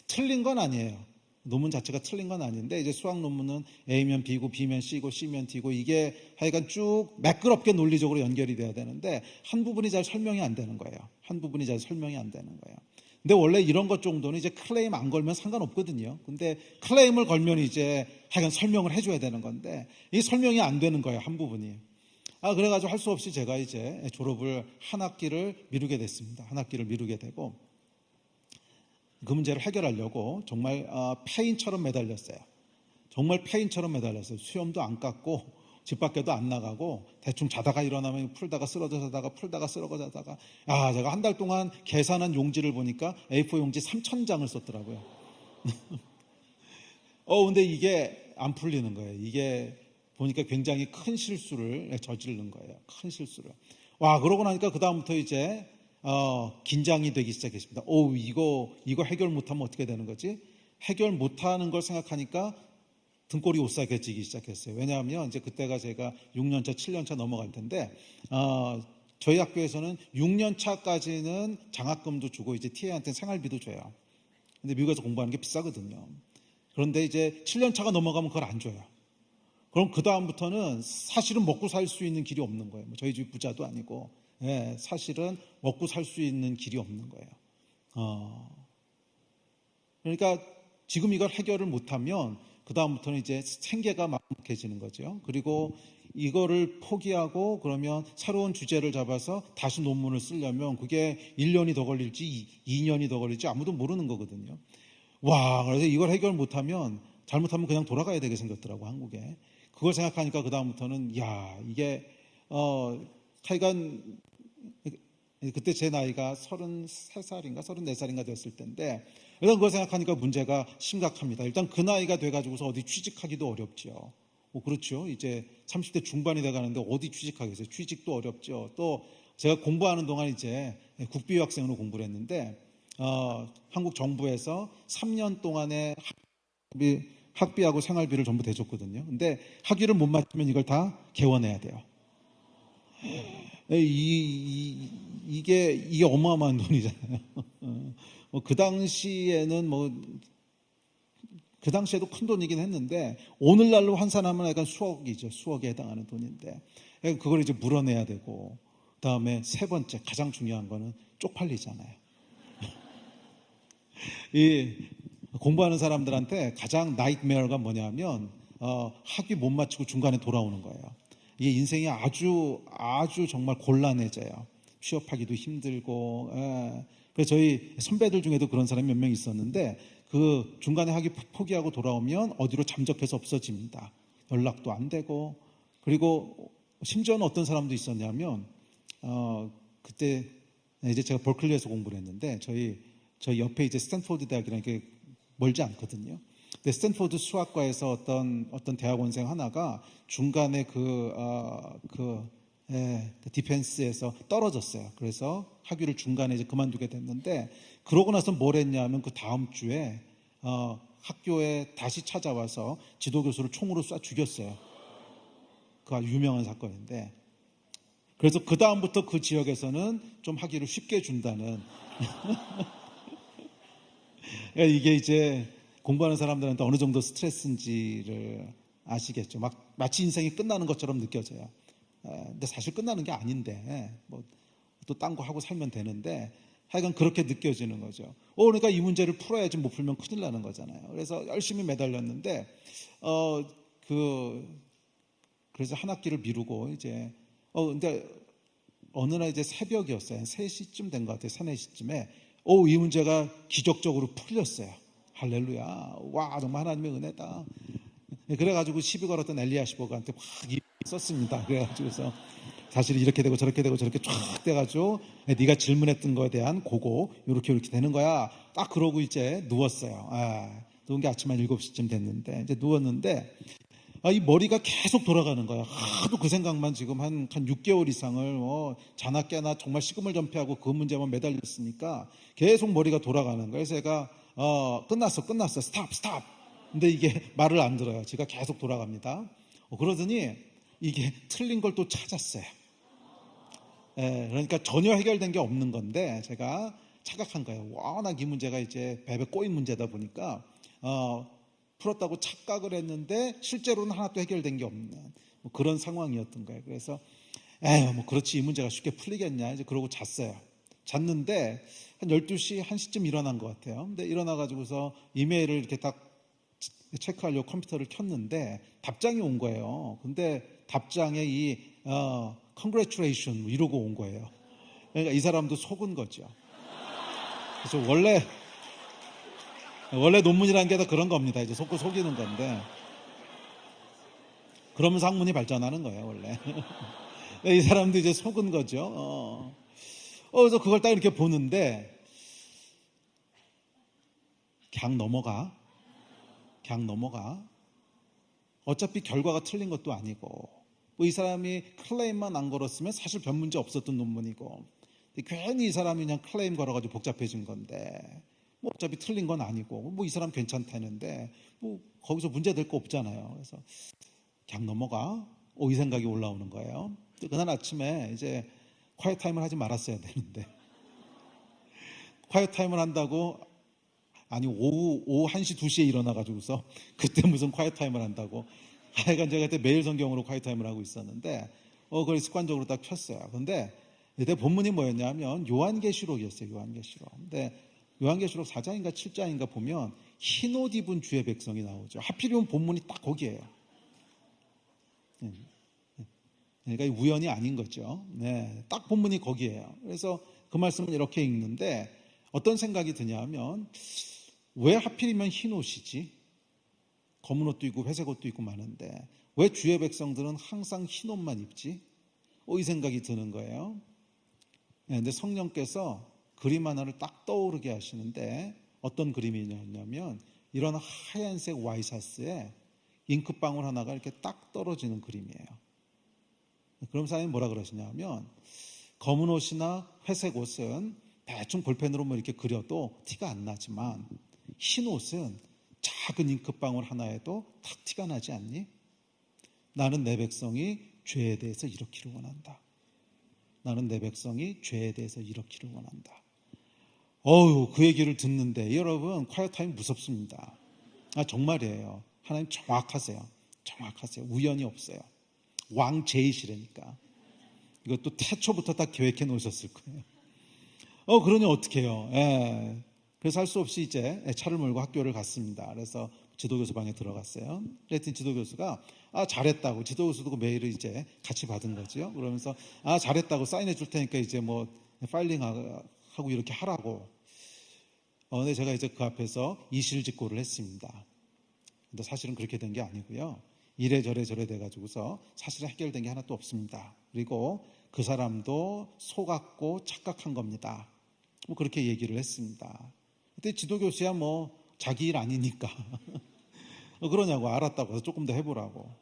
틀린 건 아니에요. 논문 자체가 틀린 건 아닌데 이제 수학 논문은 A면 B고 B면 C고 C면 D고 이게 하여간 쭉 매끄럽게 논리적으로 연결이 돼야 되는데 한 부분이 잘 설명이 안 되는 거예요. 근데 원래 이런 것 정도는 이제 클레임 안 걸면 상관없거든요. 근데 클레임을 걸면 이제 하여간 설명을 해줘야 되는 건데 이 설명이 안 되는 거예요. 한 부분이. 그래가지고 할 수 없이 제가 이제 졸업을 한 학기를 미루게 됐습니다. 한 학기를 미루게 되고 그 문제를 해결하려고 정말 폐인처럼 매달렸어요. 수염도 안 깎고 집 밖에도 안 나가고 대충 자다가 일어나면 풀다가 쓰러져 자다가 제가 한 달 동안 계산한 용지를 보니까 A4 용지 3,000장을 썼더라고요. 근데 이게 안 풀리는 거예요. 이게 보니까 굉장히 큰 실수를 저지르는 거예요. 큰 실수를. 그러고 나니까 그다음부터 이제 긴장이 되기 시작했습니다. 이거 해결 못하면 어떻게 되는 거지? 해결 못하는 걸 생각하니까 등골이 오싹해지기 시작했어요. 왜냐하면 이제 그때가 제가 6년차, 7년차 넘어갈 텐데 저희 학교에서는 6년차까지는 장학금도 주고 이제 TA한테는 생활비도 줘요. 근데 미국에서 공부하는 게 비싸거든요. 그런데 이제 7년차가 넘어가면 그걸 안 줘요. 그럼 그 다음부터는 사실은 먹고 살 수 있는 길이 없는 거예요. 저희 집 부자도 아니고 사실은 먹고 살 수 있는 길이 없는 거예요. 그러니까 지금 이걸 해결을 못하면 그 다음부터는 이제 생계가 막막해지는 거죠. 그리고 이거를 포기하고 그러면 새로운 주제를 잡아서 다시 논문을 쓰려면 그게 1년이 더 걸릴지 2년이 더 걸릴지 아무도 모르는 거거든요. 와, 그래서 이걸 해결 못하면 잘못하면 그냥 돌아가야 되게 생겼더라고, 한국에. 그걸 생각하니까 그 다음부터는 야, 이게 하여간 그때 제 나이가 33살인가 34살인가 됐을 때인데 일단 그걸 생각하니까 문제가 심각합니다. 일단 그 나이가 돼가지고서 어디 취직하기도 어렵죠. 그렇죠. 이제 30대 중반이 돼가는데 어디 취직하겠어요. 취직도 어렵죠. 또 제가 공부하는 동안 이제 국비유학생으로 공부를 했는데 한국 정부에서 3년 동안의 학비하고 생활비를 전부 대줬거든요. 근데 학위를 못 마치면 이걸 다 개원해야 돼요. 이게 어마어마한 돈이잖아요. 그 당시에는 그 당시에도 큰 돈이긴 했는데 오늘날로 환산하면 약간 수억이죠. 수억에 해당하는 돈인데 그걸 이제 물어내야 되고 그다음에 세 번째 가장 중요한 거는 쪽팔리잖아요. 이 공부하는 사람들한테 가장 나이트메어가 뭐냐면 학위 못 마치고 중간에 돌아오는 거예요. 이게 인생이 아주 정말 곤란해져요. 취업하기도 힘들고. 그래서 저희 선배들 중에도 그런 사람이 몇 명 있었는데 그 중간에 학위 포기하고 돌아오면 어디로 잠적해서 없어집니다. 연락도 안 되고. 그리고 심지어는 어떤 사람도 있었냐면 그때 이제 제가 버클리에서 공부를 했는데 저희 옆에 이제 스탠포드 대학이랑 이렇게 멀지 않거든요. 근데 스탠포드 수학과에서 어떤 대학원생 하나가 중간에 그 디펜스에서 떨어졌어요. 그래서 학위를 중간에 이제 그만두게 됐는데 그러고 나서 뭘 했냐면 그 다음 주에 학교에 다시 찾아와서 지도교수를 총으로 쏴 죽였어요. 그 아주 유명한 사건인데 그래서 그 다음부터 그 지역에서는 좀 학위를 쉽게 준다는 이게 이제 공부하는 사람들한테 어느 정도 스트레스인지를 아시겠죠. 마치 인생이 끝나는 것처럼 느껴져요. 근데 사실 끝나는 게 아닌데 또 딴 거 하고 살면 되는데 하여간 그렇게 느껴지는 거죠. 그러니까 이 문제를 풀어야지 못 풀면 큰일 나는 거잖아요. 그래서 열심히 매달렸는데 그래서 한 학기를 미루고 이제 근데 어느 날 이제 새벽이었어요. 3시쯤 된 것 같아요. 3, 4시쯤에 이 문제가 기적적으로 풀렸어요. 할렐루야. 와, 정말 하나님의 은혜다. 그래가지고 시비 걸었던 엘리야시보가한테 막 썼습니다. 그래가지고서 사실 이렇게 되고 저렇게 되고 저렇게 쫙 돼가지고 네가 질문했던 거에 대한 고고 이렇게 되는 거야. 딱 그러고 이제 누웠어요. 누운 게 아침 한 7시쯤 됐는데 이제 누웠는데 이 머리가 계속 돌아가는 거야. 하도 그 생각만 지금 한 6개월 이상을 자나 깨나 정말 식음을 전폐하고 그 문제만 매달렸으니까 계속 머리가 돌아가는 거예요. 그래서 제가 끝났어 스탑 근데 이게 말을 안 들어요. 제가 계속 돌아갑니다. 그러더니 이게 틀린 걸 또 찾았어요. 그러니까 전혀 해결된 게 없는 건데 제가 착각한 거예요. 워낙 이 문제가 이제 배배 꼬인 문제다 보니까 풀었다고 착각을 했는데 실제로는 하나도 해결된 게 없는 그런 상황이었던 거예요. 그래서 그렇지 이 문제가 쉽게 풀리겠냐 이제 그러고 잤어요. 잤는데 한 12시 1시쯤 일어난 것 같아요. 근데 일어나가지고서 이메일을 이렇게 딱 체크하려고 컴퓨터를 켰는데 답장이 온 거예요. 근데 답장에 congratulation 이러고 온 거예요. 그러니까 이 사람도 속은 거죠. 그래서 원래 논문이라는 게 다 그런 겁니다. 이제 속이는 건데 그러면서 학문이 발전하는 거예요, 원래. 이 사람도 이제 속은 거죠. 그래서 그걸 딱 이렇게 보는데 그냥 넘어가. 어차피 결과가 틀린 것도 아니고 이 사람이 클레임만 안 걸었으면 사실 별 문제 없었던 논문이고 괜히 이 사람이 그냥 클레임 걸어가지고 복잡해진 건데 어차피 틀린 건 아니고 이 사람 괜찮다는데 거기서 문제 될 거 없잖아요. 그래서 그냥 넘어가. 이 생각이 올라오는 거예요. 그날 아침에 이제 콰이어 타임을 하지 말았어야 되는데 콰이어 타임을 한다고 오후 1시 2시에 일어나가지고서 그때 무슨 콰이어 타임을 한다고 하여간 제가 그때 매일 성경으로 콰이어 타임을 하고 있었는데 그걸 습관적으로 딱 켰어요. 근데 내 본문이 뭐였냐면 요한계시록이었어요. 요한계시록. 근데 요한계시록 4장인가 7장인가 보면 흰옷 입은 주의 백성이 나오죠. 하필이면 본문이 딱 거기에요. 그러니까 우연이 아닌 거죠. 네, 딱 본문이 거기에요. 그래서 그 말씀을 이렇게 읽는데 어떤 생각이 드냐면 왜 하필이면 흰옷이지? 검은 옷도 있고 회색 옷도 있고 많은데 왜 주의 백성들은 항상 흰옷만 입지? 이 생각이 드는 거예요. 그런데 성령께서 그림 하나를 딱 떠오르게 하시는데 어떤 그림이냐면 이런 하얀색 와이셔츠에 잉크방울 하나가 이렇게 딱 떨어지는 그림이에요. 그럼 사람이 뭐라 그러시냐면 검은 옷이나 회색 옷은 대충 볼펜으로 뭐 이렇게 그려도 티가 안 나지만 흰 옷은 작은 잉크방울 하나에도 탁 티가 나지 않니? 나는 내 백성이 죄에 대해서 이렇기를 원한다. 나는 내 백성이 죄에 대해서 이렇기를 원한다. 그 얘기를 듣는데 여러분 콰이어타임 무섭습니다. 정말이에요. 하나님 정확하세요. 우연이 없어요. 왕제이시라니까. 이것도 태초부터 다 계획해 놓으셨을 거예요. 그러니 어떻게 해요? 그래서 할 수 없이 이제 차를 몰고 학교를 갔습니다. 그래서 지도교수 방에 들어갔어요. 그랬더니 지도교수가 잘했다고, 지도교수도 그 메일을 이제 같이 받은 거죠. 그러면서 잘했다고 사인해 줄 테니까 이제 뭐 파일링하고 이렇게 하라고. 근데 제가 이제 그 앞에서 이실직고를 했습니다. 근데 사실은 그렇게 된 게 아니고요. 이래저래 돼가지고서 사실은 해결된 게 하나도 없습니다. 그리고 그 사람도 속았고 착각한 겁니다. 뭐 그렇게 얘기를 했습니다. 그때 지도교수야 뭐 자기 일 아니니까 그러냐고, 알았다고 해서 조금 더 해보라고.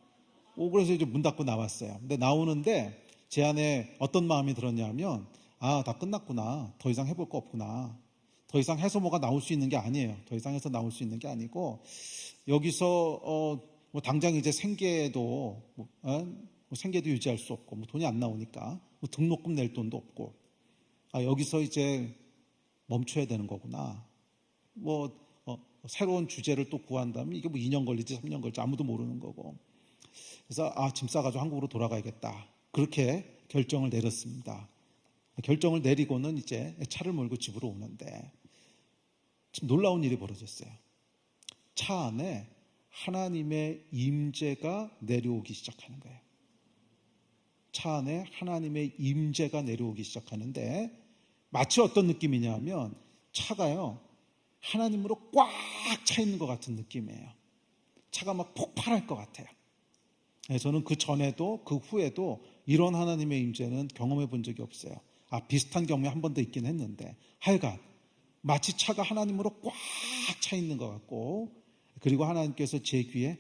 그래서 이제 문 닫고 나왔어요. 근데 나오는데 제 안에 어떤 마음이 들었냐면 다 끝났구나. 더 이상 해볼 거 없구나. 더 이상 해서 뭐가 나올 수 있는 게 아니에요. 더 이상 해서 나올 수 있는 게 아니고 여기서 뭐 당장 이제 생계도 생계도 유지할 수 없고 뭐 돈이 안 나오니까 뭐 등록금 낼 돈도 없고 여기서 이제 멈춰야 되는 거구나. 뭐 새로운 주제를 또 구한다면 이게 뭐 2년 걸리지 3년 걸리지 아무도 모르는 거고. 그래서 짐 싸가지고 한국으로 돌아가야겠다. 그렇게 결정을 내렸습니다. 결정을 내리고는 이제 차를 몰고 집으로 오는데 지금 놀라운 일이 벌어졌어요. 차 안에 하나님의 임재가 내려오기 시작하는 거예요. 차 안에 하나님의 임재가 내려오기 시작하는데 마치 어떤 느낌이냐면 차가요 하나님으로 꽉 차 있는 것 같은 느낌이에요. 차가 막 폭발할 것 같아요. 저는 그 전에도 그 후에도 이런 하나님의 임재는 경험해 본 적이 없어요. 비슷한 경험이 한 번도 있긴 했는데 하여간 마치 차가 하나님으로 꽉 차 있는 것 같고, 그리고 하나님께서 제 귀에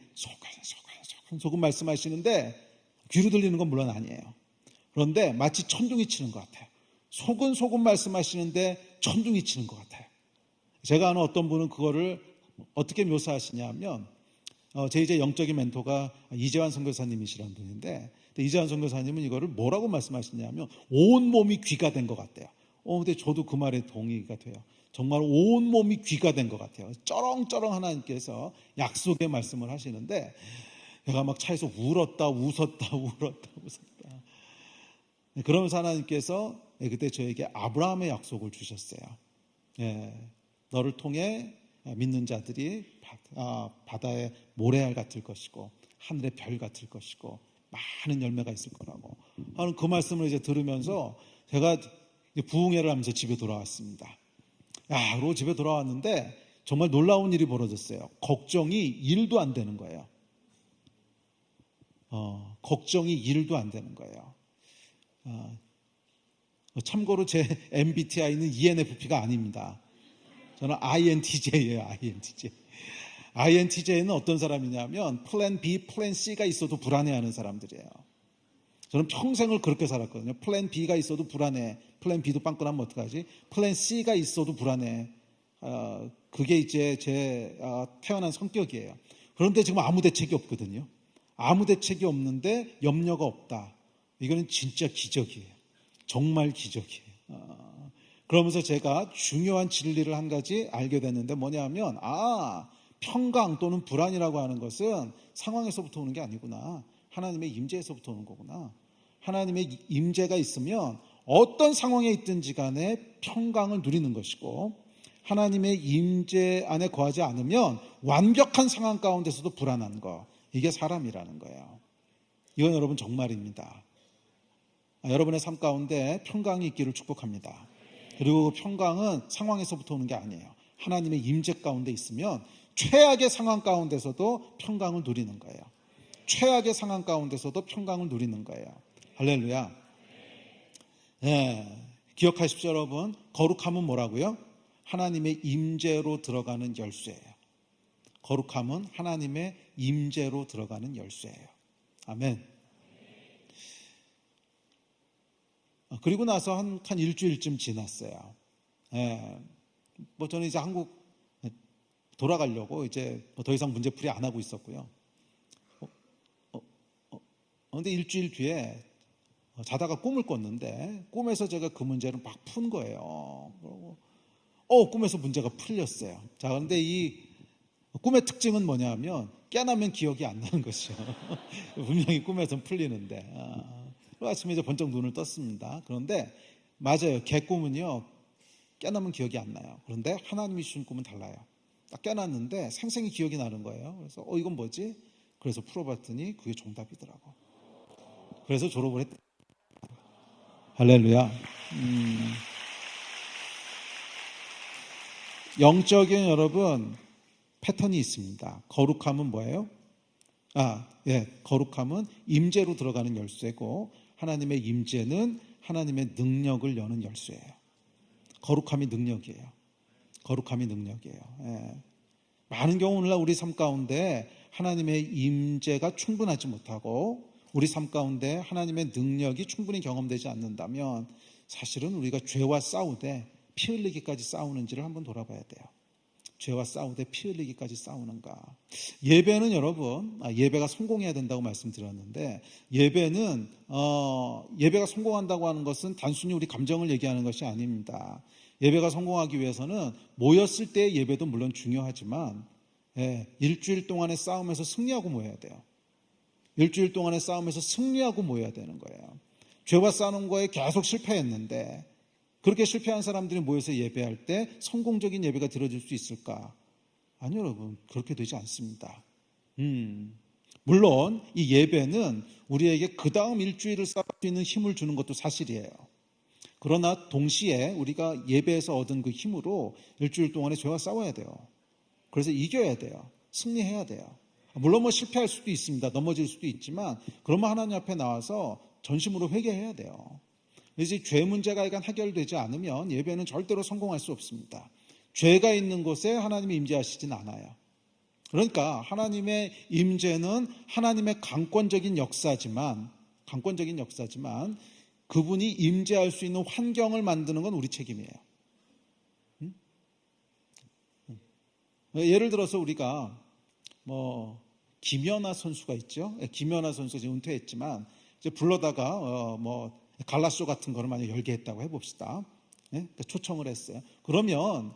소금 말씀하시는데 귀로 들리는 건 물론 아니에요. 그런데 마치 천둥이 치는 것 같아요. 소금 말씀하시는데 천둥이 치는 것 같아요. 제가 아는 어떤 분은 그거를 어떻게 묘사하시냐면 제 이제 영적인 멘토가 이재환 선교사님이시라는 분인데 이재환 선교사님은 이거를 뭐라고 말씀하시냐면 온 몸이 귀가 된 것 같대요. 근데 저도 그 말에 동의가 돼요. 정말 온 몸이 귀가 된 것 같아요. 쩌렁쩌렁 하나님께서 약속의 말씀을 하시는데 내가 막 차에서 웃었다. 그러면서 하나님께서 그때 저에게 아브라함의 약속을 주셨어요. 너를 통해 믿는 자들이 바다의 모래알 같을 것이고 하늘의 별 같을 것이고 많은 열매가 있을 거라고 하는 그 말씀을 이제 들으면서 제가 부흥회를 하면서 집에 돌아왔습니다. 그리고 집에 돌아왔는데 정말 놀라운 일이 벌어졌어요. 걱정이 1도 안 되는 거예요. 걱정이 1도 안 되는 거예요. 참고로 제 MBTI는 ENFP가 아닙니다. 저는 INTJ예요. INTJ는 어떤 사람이냐면 플랜 B, 플랜 C가 있어도 불안해하는 사람들이에요. 저는 평생을 그렇게 살았거든요. 플랜 B가 있어도 불안해. 플랜 B도 빵꾸나면 어떡하지? 플랜 C가 있어도 불안해. 그게 이제 제 태어난 성격이에요. 그런데 지금 아무 대책이 없거든요. 아무 대책이 없는데 염려가 없다. 이거는 진짜 기적이에요. 정말 기적이에요. 그러면서 제가 중요한 진리를 한 가지 알게 됐는데 뭐냐면 평강 또는 불안이라고 하는 것은 상황에서부터 오는 게 아니구나. 하나님의 임재에서부터 오는 거구나. 하나님의 임재가 있으면 어떤 상황에 있든지 간에 평강을 누리는 것이고 하나님의 임재 안에 거하지 않으면 완벽한 상황 가운데서도 불안한 거, 이게 사람이라는 거예요. 이건 여러분 정말입니다. 여러분의 삶 가운데 평강이 있기를 축복합니다. 그리고 평강은 상황에서부터 오는 게 아니에요. 하나님의 임재 가운데 있으면 최악의 상황 가운데서도 평강을 누리는 거예요. 최악의 상황 가운데서도 평강을 누리는 거예요. 할렐루야. 네, 기억하십시오 여러분. 거룩함은 뭐라고요? 하나님의 임재로 들어가는 열쇠예요. 거룩함은 하나님의 임재로 들어가는 열쇠예요. 아멘. 그리고 나서 한 일주일쯤 지났어요. 뭐 저는 이제 한국 돌아가려고 이제 더 이상 문제풀이 안 하고 있었고요. 그런데 일주일 뒤에 자다가 꿈을 꿨는데 꿈에서 제가 그 문제를 막 푼 거예요. 꿈에서 문제가 풀렸어요. 자, 그런데 이 꿈의 특징은 뭐냐면 깨나면 기억이 안 나는 것이요. 분명히 꿈에서는 풀리는데 아침에 이제 번쩍 눈을 떴습니다. 그런데 맞아요. 개꿈은요 깨나면 기억이 안 나요. 그런데 하나님이 주신 꿈은 달라요. 딱 깨놨는데 생생히 기억이 나는 거예요. 그래서 이건 뭐지? 그래서 풀어봤더니 그게 정답이더라고. 그래서 졸업을 했다. 할렐루야. 영적인 여러분 패턴이 있습니다. 거룩함은 뭐예요? 거룩함은 임재로 들어가는 열쇠고 하나님의 임재는 하나님의 능력을 여는 열쇠예요. 거룩함이 능력이에요. 거룩함이 능력이에요. 많은 경우 오늘날 우리 삶 가운데 하나님의 임재가 충분하지 못하고 우리 삶 가운데 하나님의 능력이 충분히 경험되지 않는다면 사실은 우리가 죄와 싸우되 피 흘리기까지 싸우는지를 한번 돌아봐야 돼요. 죄와 싸우되 피 흘리기까지 싸우는가. 예배는 여러분 예배가 성공해야 된다고 말씀드렸는데 예배는 예배가 성공한다고 하는 것은 단순히 우리 감정을 얘기하는 것이 아닙니다. 예배가 성공하기 위해서는 모였을 때의 예배도 물론 중요하지만 일주일 동안의 싸움에서 승리하고 모여야 돼요. 일주일 동안의 싸움에서 승리하고 모여야 되는 거예요. 죄와 싸우는 거에 계속 실패했는데 그렇게 실패한 사람들이 모여서 예배할 때 성공적인 예배가 드려질 수 있을까? 아니요 여러분, 그렇게 되지 않습니다. 물론 이 예배는 우리에게 그 다음 일주일을 싸울 수 있는 힘을 주는 것도 사실이에요. 그러나 동시에 우리가 예배에서 얻은 그 힘으로 일주일 동안에 죄와 싸워야 돼요. 그래서 이겨야 돼요. 승리해야 돼요. 물론 뭐 실패할 수도 있습니다. 넘어질 수도 있지만 그러면 하나님 앞에 나와서 전심으로 회개해야 돼요. 이제 죄 문제가 일단 해결되지 않으면 예배는 절대로 성공할 수 없습니다. 죄가 있는 곳에 하나님이 임재하시진 않아요. 그러니까 하나님의 임재는 하나님의 강권적인 역사지만 그분이 임재할 수 있는 환경을 만드는 건 우리 책임이에요. 예를 들어서 우리가 김연아 선수가 있죠. 김연아 선수 지금 은퇴했지만 이제 불러다가 갈라쇼 같은 거를 만약 열게 했다고 해봅시다. 초청을 했어요. 그러면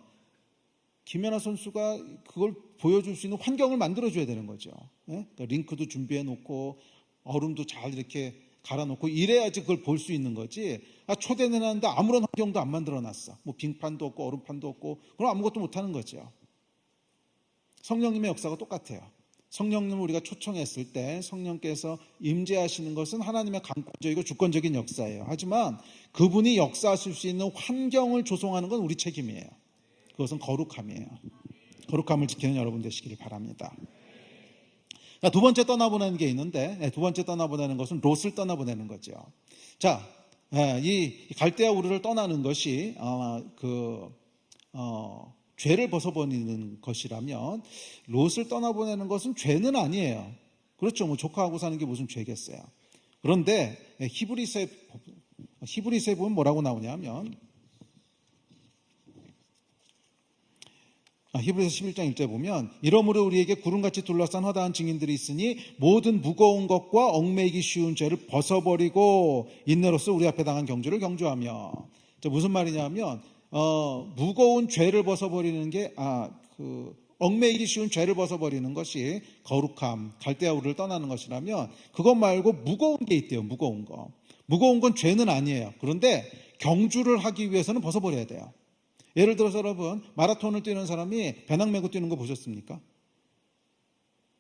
김연아 선수가 그걸 보여줄 수 있는 환경을 만들어줘야 되는 거죠. 그러니까 링크도 준비해 놓고 얼음도 잘 이렇게 갈아놓고 이래야지 그걸 볼 수 있는 거지. 초대는 하는데 아무런 환경도 안 만들어놨어. 빙판도 없고 얼음판도 없고 그럼 아무것도 못하는 거죠. 성령님의 역사가 똑같아요. 성령님을 우리가 초청했을 때 성령께서 임재하시는 것은 하나님의 강권적이고 주권적인 역사예요. 하지만 그분이 역사하실 수 있는 환경을 조성하는 건 우리 책임이에요. 그것은 거룩함이에요. 거룩함을 지키는 여러분 되시기를 바랍니다. 두 번째 떠나보내는 게 있는데 두 번째 떠나보내는 것은 롯을 떠나보내는 거죠. 자, 이 갈대아 우르를 떠나는 것이 죄를 벗어버리는 것이라면 롯을 떠나보내는 것은 죄는 아니에요. 그렇죠. 조카하고 사는 게 무슨 죄겠어요. 그런데 히브리서에 보면 뭐라고 나오냐면 히브리서 11장 1절에 보면 이러므로 우리에게 구름같이 둘러싼 허다한 증인들이 있으니 모든 무거운 것과 얽매이기 쉬운 죄를 벗어버리고 인내로서 우리 앞에 당한 경주를 경주하며. 무슨 말이냐면 무거운 죄를 벗어버리는 게 얽매이기 쉬운 죄를 벗어버리는 것이 거룩함, 갈대아 우르를 떠나는 것이라면 그것 말고 무거운 게 있대요. 무거운 거. 무거운 건 죄는 아니에요. 그런데 경주를 하기 위해서는 벗어버려야 돼요. 예를 들어서 여러분, 마라톤을 뛰는 사람이 배낭 메고 뛰는 거 보셨습니까?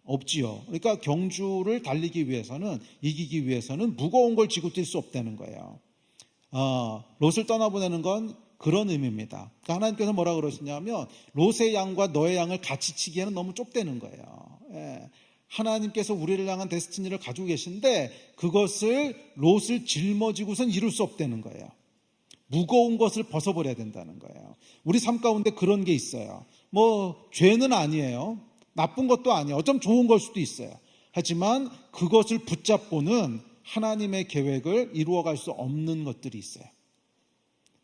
없지요. 그러니까 경주를 달리기 위해서는, 이기기 위해서는 무거운 걸 지고 뛸 수 없다는 거예요. 롯을 떠나보내는 건 그런 의미입니다. 그러니까 하나님께서 뭐라 그러시냐면, 롯의 양과 너의 양을 같이 치기에는 너무 좁다는 거예요. 예. 하나님께서 우리를 향한 데스티니를 가지고 계신데 그것을 롯을 짊어지고선 이룰 수 없다는 거예요. 무거운 것을 벗어버려야 된다는 거예요. 우리 삶 가운데 그런 게 있어요. 뭐 죄는 아니에요. 나쁜 것도 아니에요. 어쩜 좋은 걸 수도 있어요. 하지만 그것을 붙잡고는 하나님의 계획을 이루어갈 수 없는 것들이 있어요.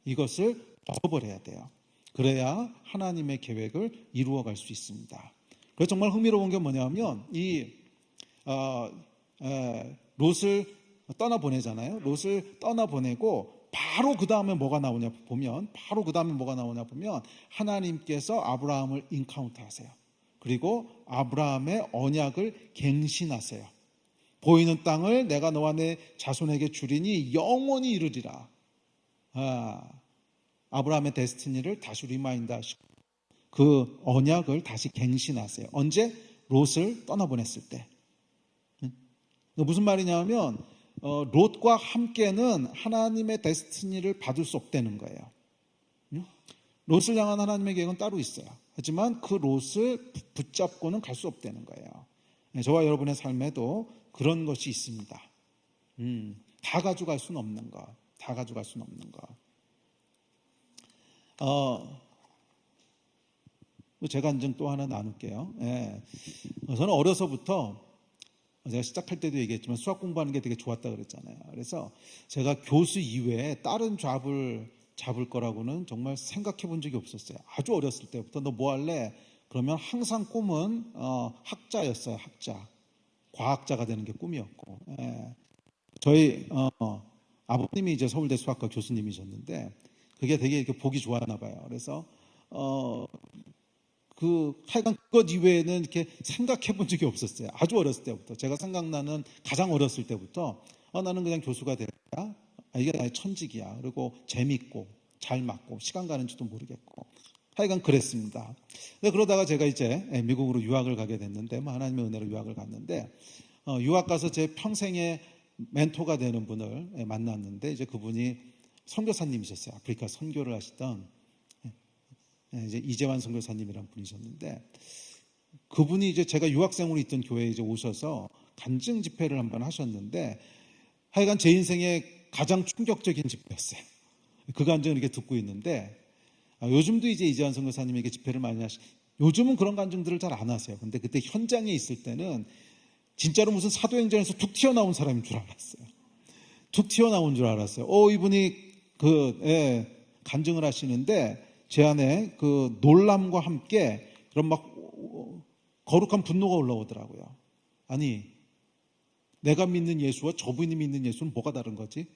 이것을 벗어버려야 돼요. 그래야 하나님의 계획을 이루어갈 수 있습니다. 그래서 정말 흥미로운 게 뭐냐면 이 롯을 떠나보내잖아요. 롯을 떠나보내고 바로 그 다음에 뭐가 나오냐 보면 하나님께서 아브라함을 인카운트하세요. 그리고 아브라함의 언약을 갱신하세요. 보이는 땅을 내가 너와 내 자손에게 주리니 영원히 이루리라. 아브라함의 데스티니를 다시 리마인드 하시고 그 언약을 다시 갱신하세요. 언제? 롯을 떠나보냈을 때. 무슨 말이냐면 롯과 함께는 하나님의 데스티니를 받을 수 없다는 거예요. 롯을 향한 하나님의 계획은 따로 있어요. 하지만 그 롯을 붙잡고는 갈 수 없다는 거예요. 저와 여러분의 삶에도 그런 것이 있습니다. 다 가져갈 수는 없는 것. 다 가져갈 수는 없는 것. 제가 인증 또 하나 나눌게요. 저는 어려서부터 제가 시작할 때도 얘기했지만 수학 공부하는 게 되게 좋았다 그랬잖아요. 그래서 제가 교수 이외에 다른 잡을 잡을 거라고는 정말 생각해 본 적이 없었어요. 아주 어렸을 때부터 너 뭐 할래? 그러면 항상 꿈은 학자였어요. 학자. 과학자가 되는 게 꿈이었고. 저희 아버님이 이제 서울대 수학과 교수님이셨는데 그게 되게 이렇게 보기 좋았나 봐요. 그래서 하여간 그것 이외에는 이렇게 생각해 본 적이 없었어요. 아주 어렸을 때부터. 제가 생각나는 가장 어렸을 때부터 나는 그냥 교수가 돼야 이게 나의 천직이야. 그리고 재밌고 잘 맞고 시간 가는지도 모르겠고 하여간 그랬습니다. 그러다가 제가 이제 미국으로 유학을 가게 됐는데 하나님의 은혜로 유학을 갔는데 유학 가서 제 평생의 멘토가 되는 분을 만났는데 이제 그분이 선교사님이셨어요. 아프리카 선교를 하시던 이제 이재환 선교사님이라는 분이셨는데 그분이 이제 제가 유학생으로 있던 교회에 이제 오셔서 간증 집회를 한번 하셨는데 하여간 제 인생의 가장 충격적인 집회였어요. 그 간증을 이렇게 듣고 있는데 요즘도 이제 이재환 선교사님에게 집회를 많이 요즘은 그런 간증들을 잘 안 하세요. 근데 그때 현장에 있을 때는 진짜로 무슨 사도행전에서 툭 튀어나온 사람인 줄 알았어요. 툭 튀어나온 줄 알았어요. 이분이 간증을 하시는데 제 안에 그 놀람과 함께 그런 막 거룩한 분노가 올라오더라고요. 아니, 내가 믿는 예수와 저분이 믿는 예수는 뭐가 다른 거지?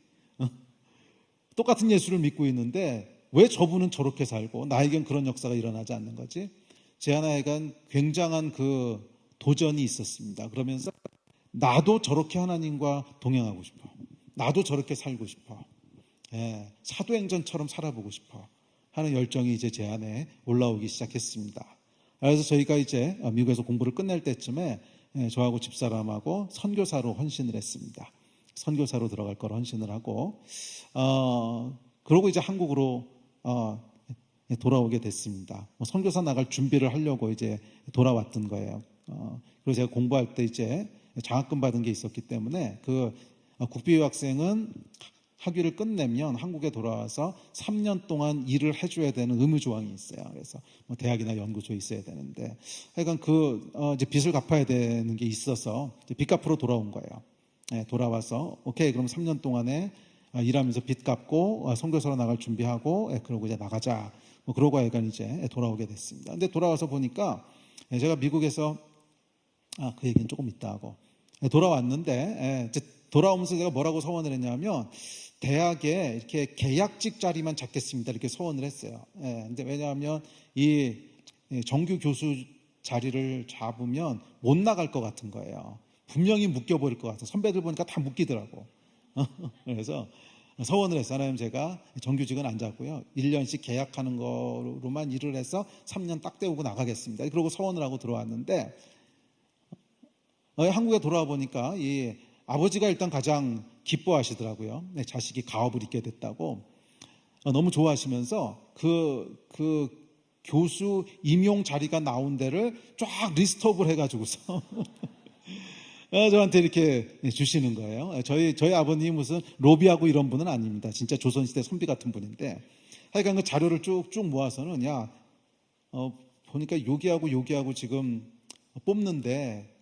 똑같은 예수를 믿고 있는데 왜 저분은 저렇게 살고 나에겐 그런 역사가 일어나지 않는 거지? 제 안에 굉장한 그 도전이 있었습니다. 그러면서 나도 저렇게 하나님과 동행하고 싶어. 나도 저렇게 살고 싶어. 사도행전처럼 살아보고 싶어. 하는 열정이 이제 제 안에 올라오기 시작했습니다. 그래서 저희가 이제 미국에서 공부를 끝낼 때쯤에 저하고 집사람하고 선교사로 헌신을 했습니다. 선교사로 들어갈 거로 헌신을 하고 그러고 이제 한국으로 돌아오게 됐습니다. 선교사 나갈 준비를 하려고 이제 돌아왔던 거예요. 그리고 제가 공부할 때 이제 장학금 받은 게 있었기 때문에 그 국비유학생은 학위를 끝내면 한국에 돌아와서 3년 동안 일을 해줘야 되는 의무 조항이 있어요. 그래서 대학이나 연구소에 있어야 되는데, 하여간 이제 빚을 갚아야 되는 게 있어서 빚 갚으러 돌아온 거예요. 돌아와서 오케이 그럼 3년 동안에 일하면서 빚 갚고 선교사로 나갈 준비하고 그러고 이제 나가자. 그러고 하여간 이제 돌아오게 됐습니다. 근데 돌아와서 보니까 제가 미국에서 그 얘기는 조금 이따 하고 돌아왔는데 이제 돌아오면서 제가 뭐라고 서원을 했냐면 대학에 이렇게 계약직 자리만 잡겠습니다. 이렇게 서원을 했어요. 근데 왜냐하면 이 정규 교수 자리를 잡으면 못 나갈 것 같은 거예요. 분명히 묶여버릴 것 같아요. 선배들 보니까 다 묶이더라고. 그래서 서원을 했어요. 하나님, 제가 정규직은 안 잡고요, 1년씩 계약하는 거로만 일을 해서 3년 딱 때우고 나가겠습니다. 그러고 서원을 하고 들어왔는데 한국에 돌아와 보니까 이 아버지가 일단 가장 기뻐하시더라고요. 네, 자식이 가업을 잇게 됐다고 너무 좋아하시면서 그 교수 임용 자리가 나온 데를 쫙 리스트업을 해가지고서 저한테 이렇게 주시는 거예요. 저희 아버님 무슨 로비하고 이런 분은 아닙니다. 진짜 조선시대 선비 같은 분인데, 하여간 그 자료를 쭉쭉 모아서는, 보니까 여기하고 지금 뽑는데,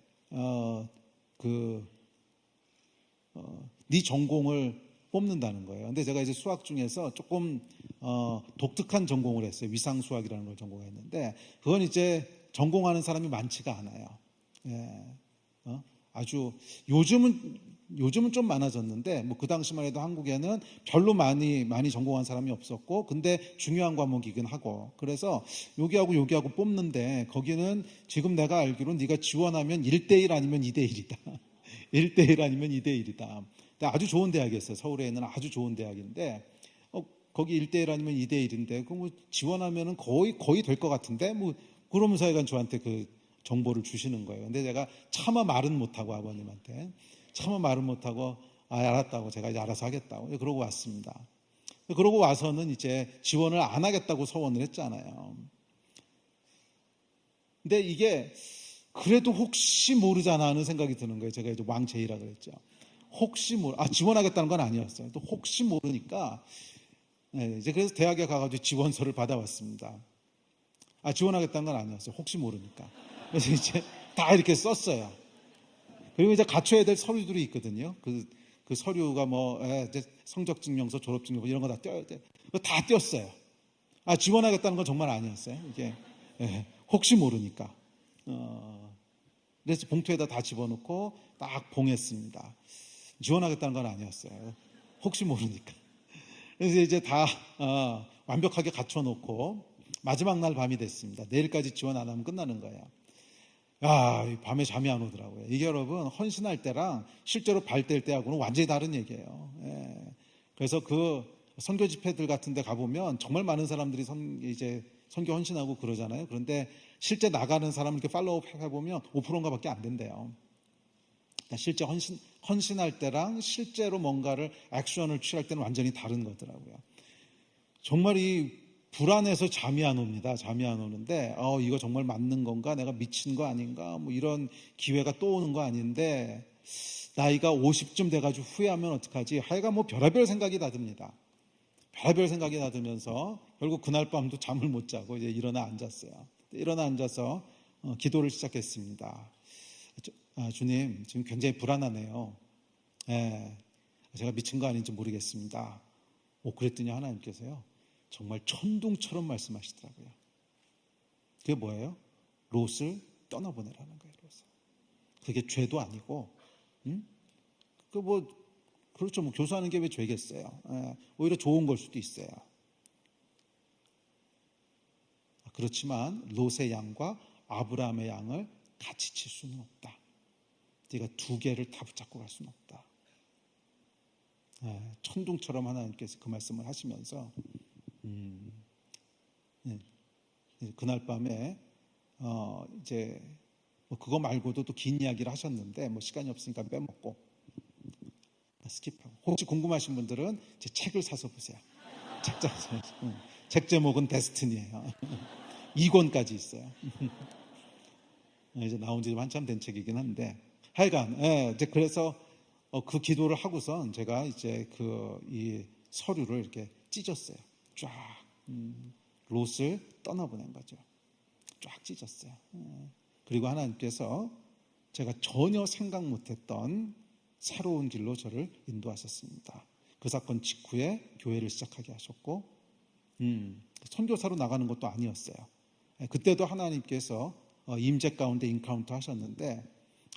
네 전공을 뽑는다는 거예요. 근데 제가 이제 수학 중에서 조금 독특한 전공을 했어요. 위상수학이라는 걸 전공했는데, 그건 이제 전공하는 사람이 많지가 않아요. 예. 아주 요즘은 좀 많아졌는데, 뭐 그 당시만 해도 한국에는 별로 많이 전공한 사람이 없었고, 근데 중요한 과목이긴 하고, 그래서 여기하고 뽑는데, 거기는 지금 내가 알기로는 네가 지원하면 1대1 아니면 2대1이다. 1대1 아니면 2대1이다. 아주 좋은 대학이었어요. 서울에 있는 아주 좋은 대학인데, 거기 1대1 아니면 2대1인데, 그 뭐 지원하면은 거의 될 것 같은데, 뭐 그러면서 하여간 저한테 그 정보를 주시는 거예요. 근데 제가 차마 말은 못하고, 아버님한테 차마 말은 못하고, 알았다고, 제가 이제 알아서 하겠다고 그러고 왔습니다. 그러고 와서는 이제 지원을 안 하겠다고 서원을 했잖아요. 근데 이게 그래도 혹시 모르잖아 하는 생각이 드는 거예요. 제가 이제 왕제이라 그랬죠. 지원하겠다는 건 아니었어요. 또 혹시 모르니까, 이제 그래서 대학에 가가지고 지원서를 받아왔습니다. 지원하겠다는 건 아니었어요. 혹시 모르니까. 그래서 이제 다 이렇게 썼어요. 그리고 이제 갖춰야 될 서류들이 있거든요. 그 서류가 뭐 이제 성적 증명서, 졸업 증명서 이런 거 다 떼어야 돼. 다 떼었어요. 지원하겠다는 건 정말 아니었어요. 이게 혹시 모르니까. 그래서 봉투에다 다 집어넣고 딱 봉했습니다. 지원하겠다는 건 아니었어요. 혹시 모르니까. 그래서 이제 다 완벽하게 갖춰놓고 마지막 날 밤이 됐습니다. 내일까지 지원 안 하면 끝나는 거예요. 밤에 잠이 안 오더라고요. 이게 여러분, 헌신할 때랑 실제로 발될 때하고는 완전히 다른 얘기예요. 그래서 그 선교 집회들 같은 데 가보면 정말 많은 사람들이 이제 선교 헌신하고 그러잖아요. 그런데 실제 나가는 사람을 이렇게 팔로우 해보면 5%인가 밖에 안 된대요. 실제 헌신할 때랑 실제로 뭔가를 액션을 취할 때는 완전히 다른 거더라고요. 정말 이 불안해서 잠이 안 옵니다. 잠이 안 오는데 이거 정말 맞는 건가? 내가 미친 거 아닌가? 뭐 이런 기회가 또 오는 거 아닌데, 나이가 50쯤 돼가지고 후회하면 어떡하지? 하여간 뭐 별의별 생각이 다 듭니다. 별의별 생각이 다 들면서 결국 그날 밤도 잠을 못 자고 이제 일어나 앉았어요. 일어나 앉아서 기도를 시작했습니다. 주님, 지금 굉장히 불안하네요. 제가 미친 거 아닌지 모르겠습니다. 그랬더니 하나님께서요, 정말 천둥처럼 말씀하시더라고요. 그게 뭐예요? 롯을 떠나보내라는 거예요. 롯을. 그게 죄도 아니고, 그렇죠. 뭐 교수하는 게 왜 죄겠어요? 오히려 좋은 걸 수도 있어요. 그렇지만 롯의 양과 아브라함의 양을 같이 칠 수는 없다. 네가 두 개를 다 붙잡고 갈 수는 없다. 천둥처럼 하나님께서 그 말씀을 하시면서 그날 밤에 이제 뭐 그거 말고도 또 긴 이야기를 하셨는데, 뭐 시간이 없으니까 빼먹고 스킵하고, 혹시 궁금하신 분들은 제 책을 사서 보세요. 책 제목은 데스티니예요. 2권까지 있어요. 이제 나온 지 한참 된 책이긴 한데, 하여간 이제 그래서 그 기도를 하고선 제가 이제 이 서류를 이렇게 찢었어요. 쫙 롯을 떠나보낸 거죠. 쫙 찢었어요. 그리고 하나님께서 제가 전혀 생각 못했던 새로운 길로 저를 인도하셨습니다. 그 사건 직후에 교회를 시작하게 하셨고, 선교사로 나가는 것도 아니었어요. 그때도 하나님께서 임재 가운데 인카운터 하셨는데,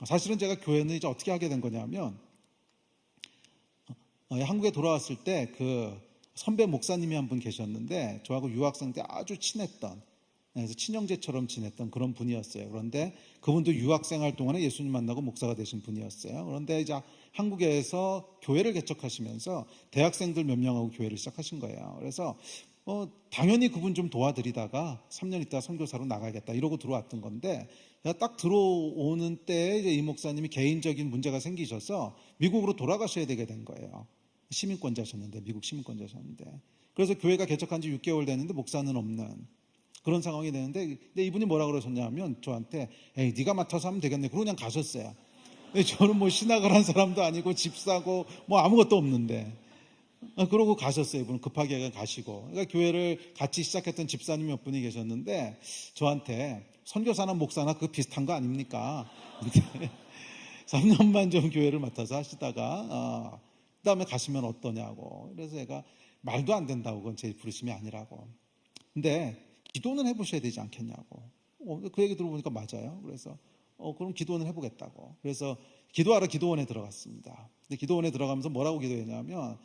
사실은 제가 교회는 이제 어떻게 하게 된 거냐면, 한국에 돌아왔을 때 그 선배 목사님이 한 분 계셨는데, 저하고 유학생 때 아주 친했던 그래서 친형제처럼 지냈던 그런 분이었어요. 그런데 그분도 유학생활 동안에 예수님 만나고 목사가 되신 분이었어요. 그런데 이제 한국에서 교회를 개척하시면서 대학생들 몇 명하고 교회를 시작하신 거예요. 그래서 당연히 그분 좀 도와드리다가 3년 있다가 선교사로 나가야겠다 이러고 들어왔던 건데, 딱 들어오는 때에 이제 이 목사님이 개인적인 문제가 생기셔서 미국으로 돌아가셔야 되게 된 거예요. 시민권자셨는데, 미국 시민권자셨는데. 그래서 교회가 개척한 지 6개월 됐는데 목사는 없는 그런 상황이 되는데, 근데 이분이 뭐라 그러셨냐면 저한테, 에이, 네가 맡아서 하면 되겠네. 그러고 그냥 가셨어요. 근데 저는 뭐 신학을 한 사람도 아니고 집사고 뭐 아무것도 없는데, 그러고 가셨어요. 이분은 급하게 가시고. 그러니까 교회를 같이 시작했던 집사님 몇 분이 계셨는데 저한테, 선교사나 목사나 그거 비슷한 거 아닙니까? 3년만 좀 교회를 맡아서 하시다가 그다음에 가시면 어떠냐고. 그래서 제가 말도 안 된다고, 그건 제 부르심이 아니라고. 근데 기도는 해보셔야 되지 않겠냐고. 그 얘기 들어보니까 맞아요. 그래서 그럼 기도는 해보겠다고. 그래서 기도하러 기도원에 들어갔습니다. 근데 기도원에 들어가면서 뭐라고 기도했냐면,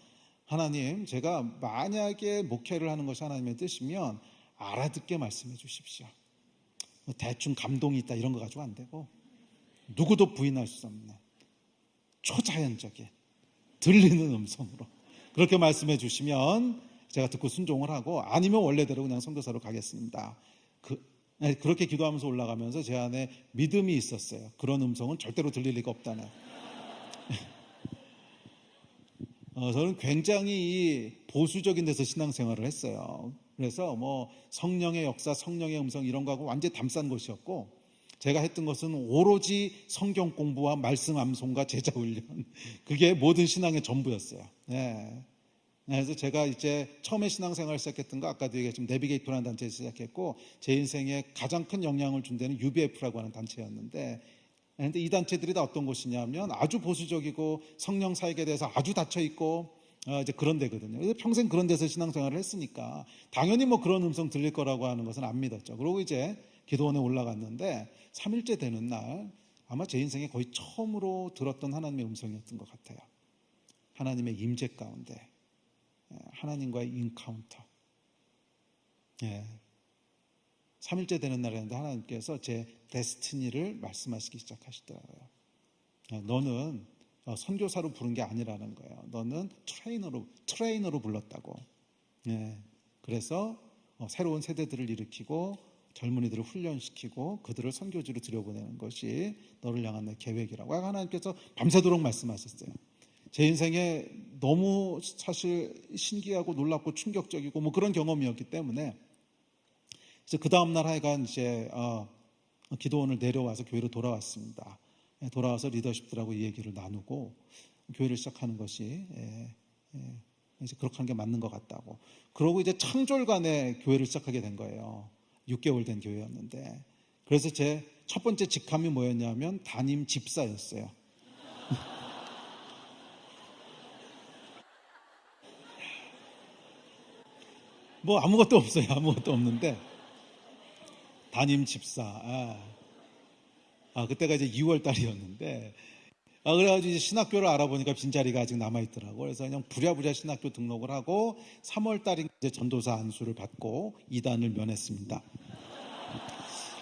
하나님, 제가 만약에 목회를 하는 것이 하나님의 뜻이면 알아듣게 말씀해 주십시오. 대충 감동이 있다 이런 거 가지고 안 되고, 누구도 부인할 수 없는 초자연적인 들리는 음성으로 그렇게 말씀해 주시면 제가 듣고 순종을 하고, 아니면 원래대로 그냥 선교사로 가겠습니다. 그렇게 기도하면서 올라가면서 제 안에 믿음이 있었어요. 그런 음성은 절대로 들릴 리가 없다는. 저는 굉장히 보수적인 데서 신앙생활을 했어요. 그래서 뭐 성령의 역사, 성령의 음성 이런 거하고 완전히 담싼 것이었고, 제가 했던 것은 오로지 성경 공부와 말씀 암송과 제자 훈련, 그게 모든 신앙의 전부였어요. 네. 그래서 제가 이제 처음에 신앙생활을 시작했던 거 아까도 얘기했지만 내비게이터라는 단체에서 시작했고, 제 인생에 가장 큰 영향을 준 데는 UBF라고 하는 단체였는데, 그런데 이 단체들이 다 어떤 곳이냐면 아주 보수적이고 성령 사역에 대해서 아주 닫혀 있고 이제 그런 데거든요. 그래서 평생 그런 데서 신앙생활을 했으니까 당연히 뭐 그런 음성 들릴 거라고 하는 것은 안 믿었죠. 그리고 이제 기도원에 올라갔는데 3일째 되는 날 아마 제 인생에 거의 처음으로 들었던 하나님의 음성이었던 것 같아요. 하나님의 임재 가운데 하나님과의 인카운터. 3일째 되는 날이었는데 하나님께서 제 데스티니를 말씀하시기 시작하시더라고요. 너는 선교사로 부른 게 아니라는 거예요. 너는 트레이너로 불렀다고. 그래서 새로운 세대들을 일으키고 젊은이들을 훈련시키고 그들을 선교지로 들여보내는 것이 너를 향한 내 계획이라고 하나님께서 밤새도록 말씀하셨어요. 제 인생에 너무 사실 신기하고 놀랍고 충격적이고 뭐 그런 경험이었기 때문에, 그래서 그 다음날 하여간 이제 기도원을 내려와서 교회로 돌아왔습니다. 돌아와서 리더십들하고 이 얘기를 나누고 교회를 시작하는 것이 이제 그렇게 하는 게 맞는 것 같다고. 그러고 이제 창졸간에 교회를 시작하게 된 거예요. 6개월 된 교회였는데. 그래서 제 첫 번째 직함이 뭐였냐면 담임 집사였어요. 뭐 아무것도 없어요. 아무것도 없는데 담임 집사. 그때가 이제 2월 달이었는데, 그래가지고 이제 신학교를 알아보니까 빈자리가 아직 남아있더라고. 그래서 그냥 부랴부랴 신학교 등록을 하고 3월 달에 이제 전도사 안수를 받고 2단을 면했습니다.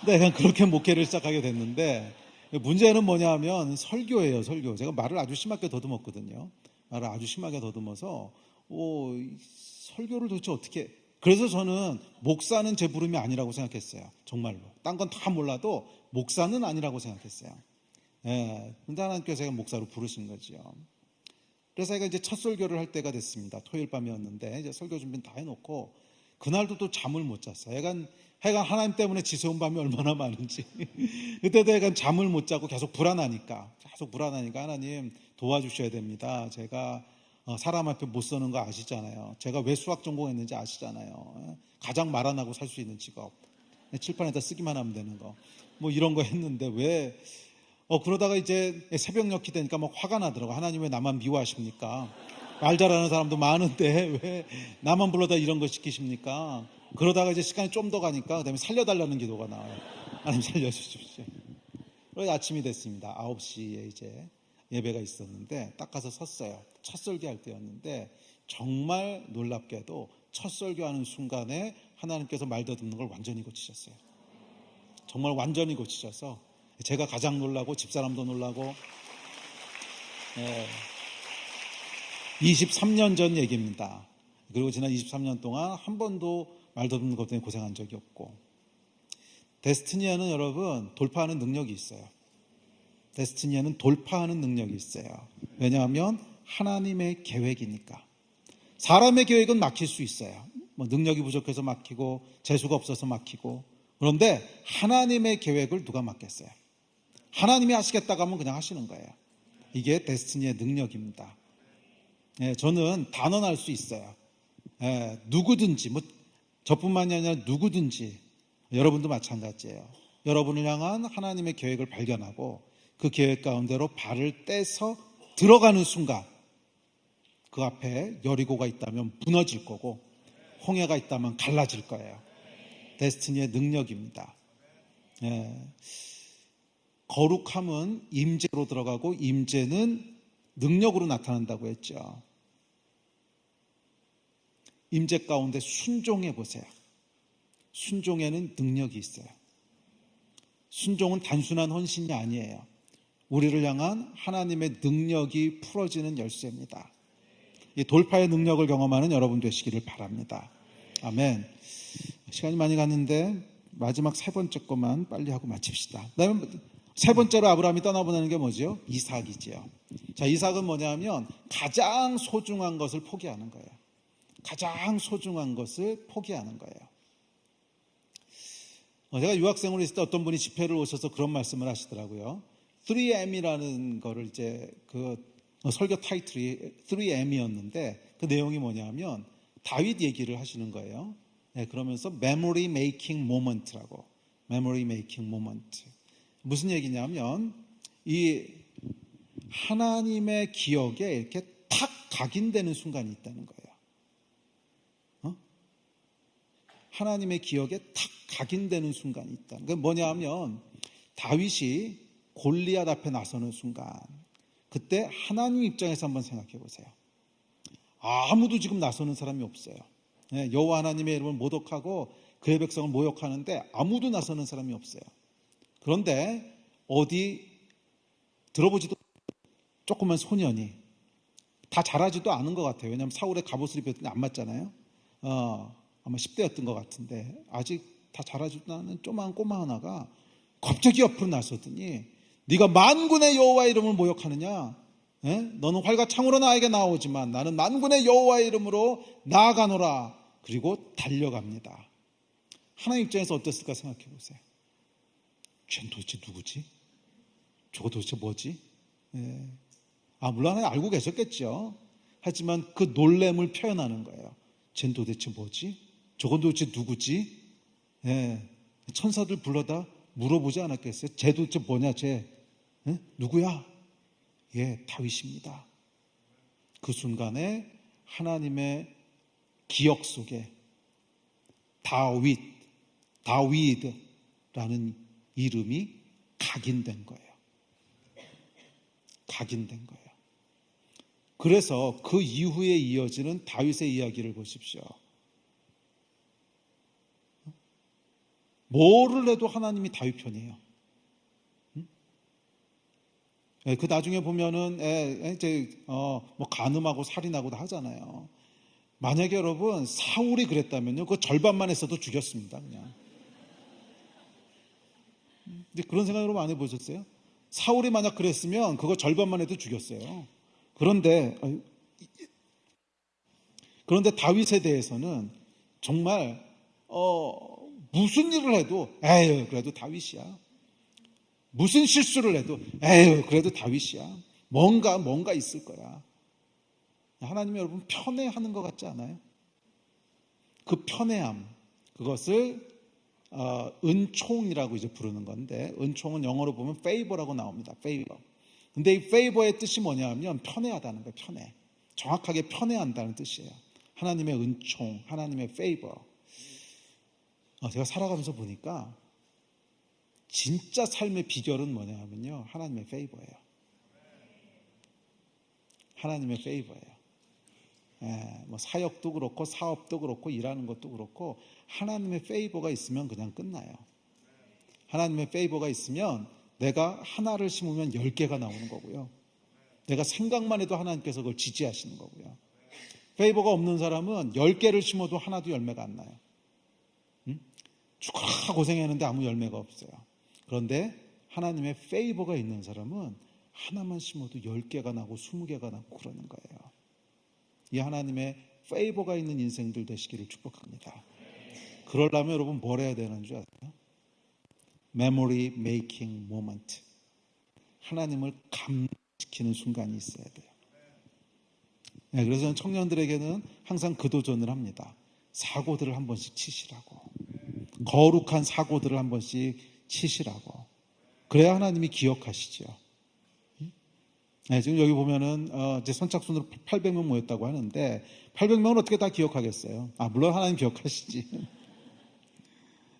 근데 그냥 그렇게 목회를 시작하게 됐는데, 문제는 뭐냐면 설교예요, 설교. 제가 말을 아주 심하게 더듬었거든요. 말을 아주 심하게 더듬어서, 설교를 도대체 어떻게, 그래서 저는 목사는 제 부름이 아니라고 생각했어요. 정말로. 딴 건 다 몰라도 목사는 아니라고 생각했어요. 근데 하나님께서 제가 목사로 부르신 거죠. 그래서 제가 이제 첫 설교를 할 때가 됐습니다. 토요일 밤이었는데, 이제 설교 준비는 다 해놓고, 그날도 또 잠을 못 잤어요. 하여간 하나님 때문에 지새운 밤이 얼마나 많은지. 그때도 약간 잠을 못 자고 계속 불안하니까 하나님 도와주셔야 됩니다. 제가 사람 앞에 못 서는 거 아시잖아요. 제가 왜 수학 전공했는지 아시잖아요. 가장 말 안 하고 살 수 있는 직업. 칠판에다 쓰기만 하면 되는 거. 뭐 이런 거 했는데 왜 그러다가 이제 새벽녘이 되니까 막 화가 나더라고. 하나님 왜 나만 미워하십니까? 말 잘하는 사람도 많은데 왜 나만 불러다 이런 거 시키십니까? 그러다가 이제 시간이 좀 더 가니까 그다음에 살려달라는 기도가 나와요. 하나님 살려주십시오. 그래서 아침이 됐습니다. 9시에 이제 예배가 있었는데 딱 가서 섰어요. 첫 설교할 때였는데 정말 놀랍게도 첫 설교하는 순간에 하나님께서 말 더듬는 걸 완전히 고치셨어요. 정말 완전히 고치셔서 제가 가장 놀라고 집사람도 놀라고 23년 전 얘기입니다. 그리고 지난 23년 동안 한 번도 말 더듬는 것 때문에 고생한 적이 없고, 데스티니에는 여러분 돌파하는 능력이 있어요. 데스티니에는 돌파하는 능력이 있어요. 왜냐하면 하나님의 계획이니까. 사람의 계획은 막힐 수 있어요. 뭐 능력이 부족해서 막히고 재수가 없어서 막히고. 그런데 하나님의 계획을 누가 막겠어요? 하나님이 하시겠다고 하면 그냥 하시는 거예요. 이게 데스티니의 능력입니다. 저는 단언할 수 있어요. 누구든지, 뭐 저뿐만이 아니라 누구든지, 여러분도 마찬가지예요. 여러분을 향한 하나님의 계획을 발견하고 그 계획 가운데로 발을 떼서 들어가는 순간 그 앞에 여리고가 있다면 무너질 거고 홍해가 있다면 갈라질 거예요. 데스티니의 능력입니다. 거룩함은 임재로 들어가고 임재는 능력으로 나타난다고 했죠. 임재 가운데 순종해 보세요. 순종에는 능력이 있어요. 순종은 단순한 헌신이 아니에요. 우리를 향한 하나님의 능력이 풀어지는 열쇠입니다. 이 돌파의 능력을 경험하는 여러분 되시기를 바랍니다. 아멘. 시간이 많이 갔는데 마지막 세 번째 것만 빨리 하고 마칩시다. 그다음에 세 번째로 아브라함이 떠나보내는 게 뭐죠? 이삭이지요. 자, 이삭은 뭐냐면 가장 소중한 것을 포기하는 거예요. 가장 소중한 것을 포기하는 거예요. 제가 유학생으로 있을 때 어떤 분이 집회를 오셔서 그런 말씀을 하시더라고요. 3M이라는 거를 이제 그 설교 타이틀이 3M이었는데 그 내용이 뭐냐면 다윗 얘기를 하시는 거예요. 그러면서 Memory Making Moment라고. Memory Making Moment. 무슨 얘기냐면 이 하나님의 기억에 이렇게 탁 각인되는 순간이 있다는 거예요. 하나님의 기억에 탁 각인되는 순간이 있다. 그게 뭐냐면 다윗이 골리앗 앞에 나서는 순간, 그때 하나님 입장에서 한번 생각해 보세요. 아무도 지금 나서는 사람이 없어요. 여호와 하나님의 이름을 모독하고 그의 백성을 모욕하는데 아무도 나서는 사람이 없어요. 그런데 어디 들어보지도 조그만 소년이, 다 잘하지도 않은 것 같아요. 왜냐하면 사울의 갑옷을 입었더니 안 맞잖아요. 아마 10대였던 것 같은데 아직 다 잘하지도 않은 조그만 꼬마 하나가 갑자기 옆으로 나서더니 네가 만군의 여호와의 이름을 모욕하느냐? 너는 활과 창으로 나에게 나오지만 나는 만군의 여호와의 이름으로 나아가노라. 그리고 달려갑니다. 하나님 입장에서 어땠을까 생각해 보세요. 쟤는 도대체 누구지? 저거 도대체 뭐지? 물론 알고 계셨겠죠. 하지만 그 놀램을 표현하는 거예요. 쟤는 도대체 뭐지? 저건 도대체 누구지? 천사들 불러다 물어보지 않았겠어요? 쟤 도대체 뭐냐? 쟤 누구야? 다윗입니다. 그 순간에 하나님의 기억 속에 다윗이라는 이름이 각인된 거예요. 각인된 거예요. 그래서 그 이후에 이어지는 다윗의 이야기를 보십시오. 뭐를 해도 하나님이 다윗 편이에요. 그 나중에 보면은 뭐 간음하고 살인하고도 하잖아요. 만약에 여러분 사울이 그랬다면요, 그 절반만 했어도 죽였습니다, 그냥. 근데 그런 생각 여러분 안 해보셨어요? 사울이 만약 그랬으면 그거 절반만 해도 죽였어요. 그런데 다윗에 대해서는 정말 무슨 일을 해도 그래도 다윗이야. 무슨 실수를 해도 그래도 다윗이야. 뭔가 있을 거야. 하나님이 여러분 편애하는 것 같지 않아요? 그 편애함, 그것을 은총이라고 이제 부르는 건데, 은총은 영어로 보면 favor라고 나옵니다. favor. 근데 이 favor의 뜻이 뭐냐면 편애하다는 거예요. 편애. 정확하게 편애한다는 뜻이에요. 하나님의 은총, 하나님의 favor. 제가 살아가면서 보니까 진짜 삶의 비결은 뭐냐면요, 하나님의 페이버예요. 하나님의 페이버예요. 뭐 사역도 그렇고 사업도 그렇고 일하는 것도 그렇고 하나님의 페이버가 있으면 그냥 끝나요. 하나님의 페이버가 있으면 내가 하나를 심으면 10개가 나오는 거고요. 내가 생각만 해도 하나님께서 그걸 지지하시는 거고요. 페이버가 없는 사람은 10개를 심어도 하나도 열매가 안 나요. 죽어라 고생했는데 아무 열매가 없어요. 그런데 하나님의 페이버가 있는 사람은 하나만 심어도 10개가 나고 20개가 나고 그러는 거예요. 이 하나님의 페이버가 있는 인생들 되시기를 축복합니다. 그러려면 여러분 뭘 해야 되는 줄 아세요? Memory making moment. 하나님을 감동시키는 순간이 있어야 돼요. 네, 그래서 저는 청년들에게는 항상 그 도전을 합니다. 사고들을 한 번씩 치시라고. 거룩한 사고들을 한 번씩 치시라고. 그래야 하나님이 기억하시죠. 네, 지금 여기 보면은 이제 선착순으로 800명 모였다고 하는데 800명은 어떻게 다 기억하겠어요? 물론 하나님 기억하시지.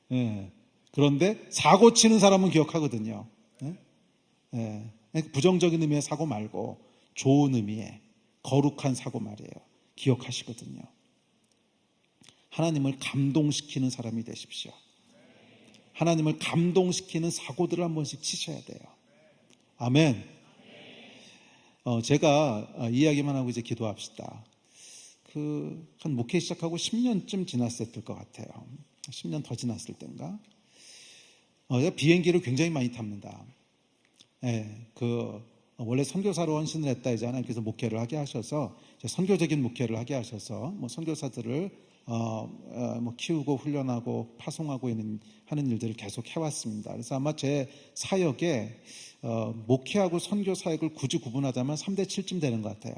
네, 그런데 사고 치는 사람은 기억하거든요. 네, 부정적인 의미의 사고 말고 좋은 의미의 거룩한 사고 말이에요. 기억하시거든요. 하나님을 감동시키는 사람이 되십시오. 하나님을 감동시키는 사고들을 한 번씩 치셔야 돼요. 아멘. 제가 이야기만 하고 이제 기도합시다. 한 목회 시작하고 10년쯤 지났을 것 같아요. 10년 더 지났을 때인가? 제가 비행기를 굉장히 많이 탑니다. 원래 선교사로 헌신을 했다 이제 하나님께서 목회를 하게 하셔서 선교적인 목회를 하게 하셔서 뭐 선교사들을 뭐 키우고 훈련하고 파송하고 하는 일들을 계속 해왔습니다. 그래서 아마 제 사역에 목회하고 선교 사역을 굳이 구분하자면 3대 7쯤 되는 것 같아요.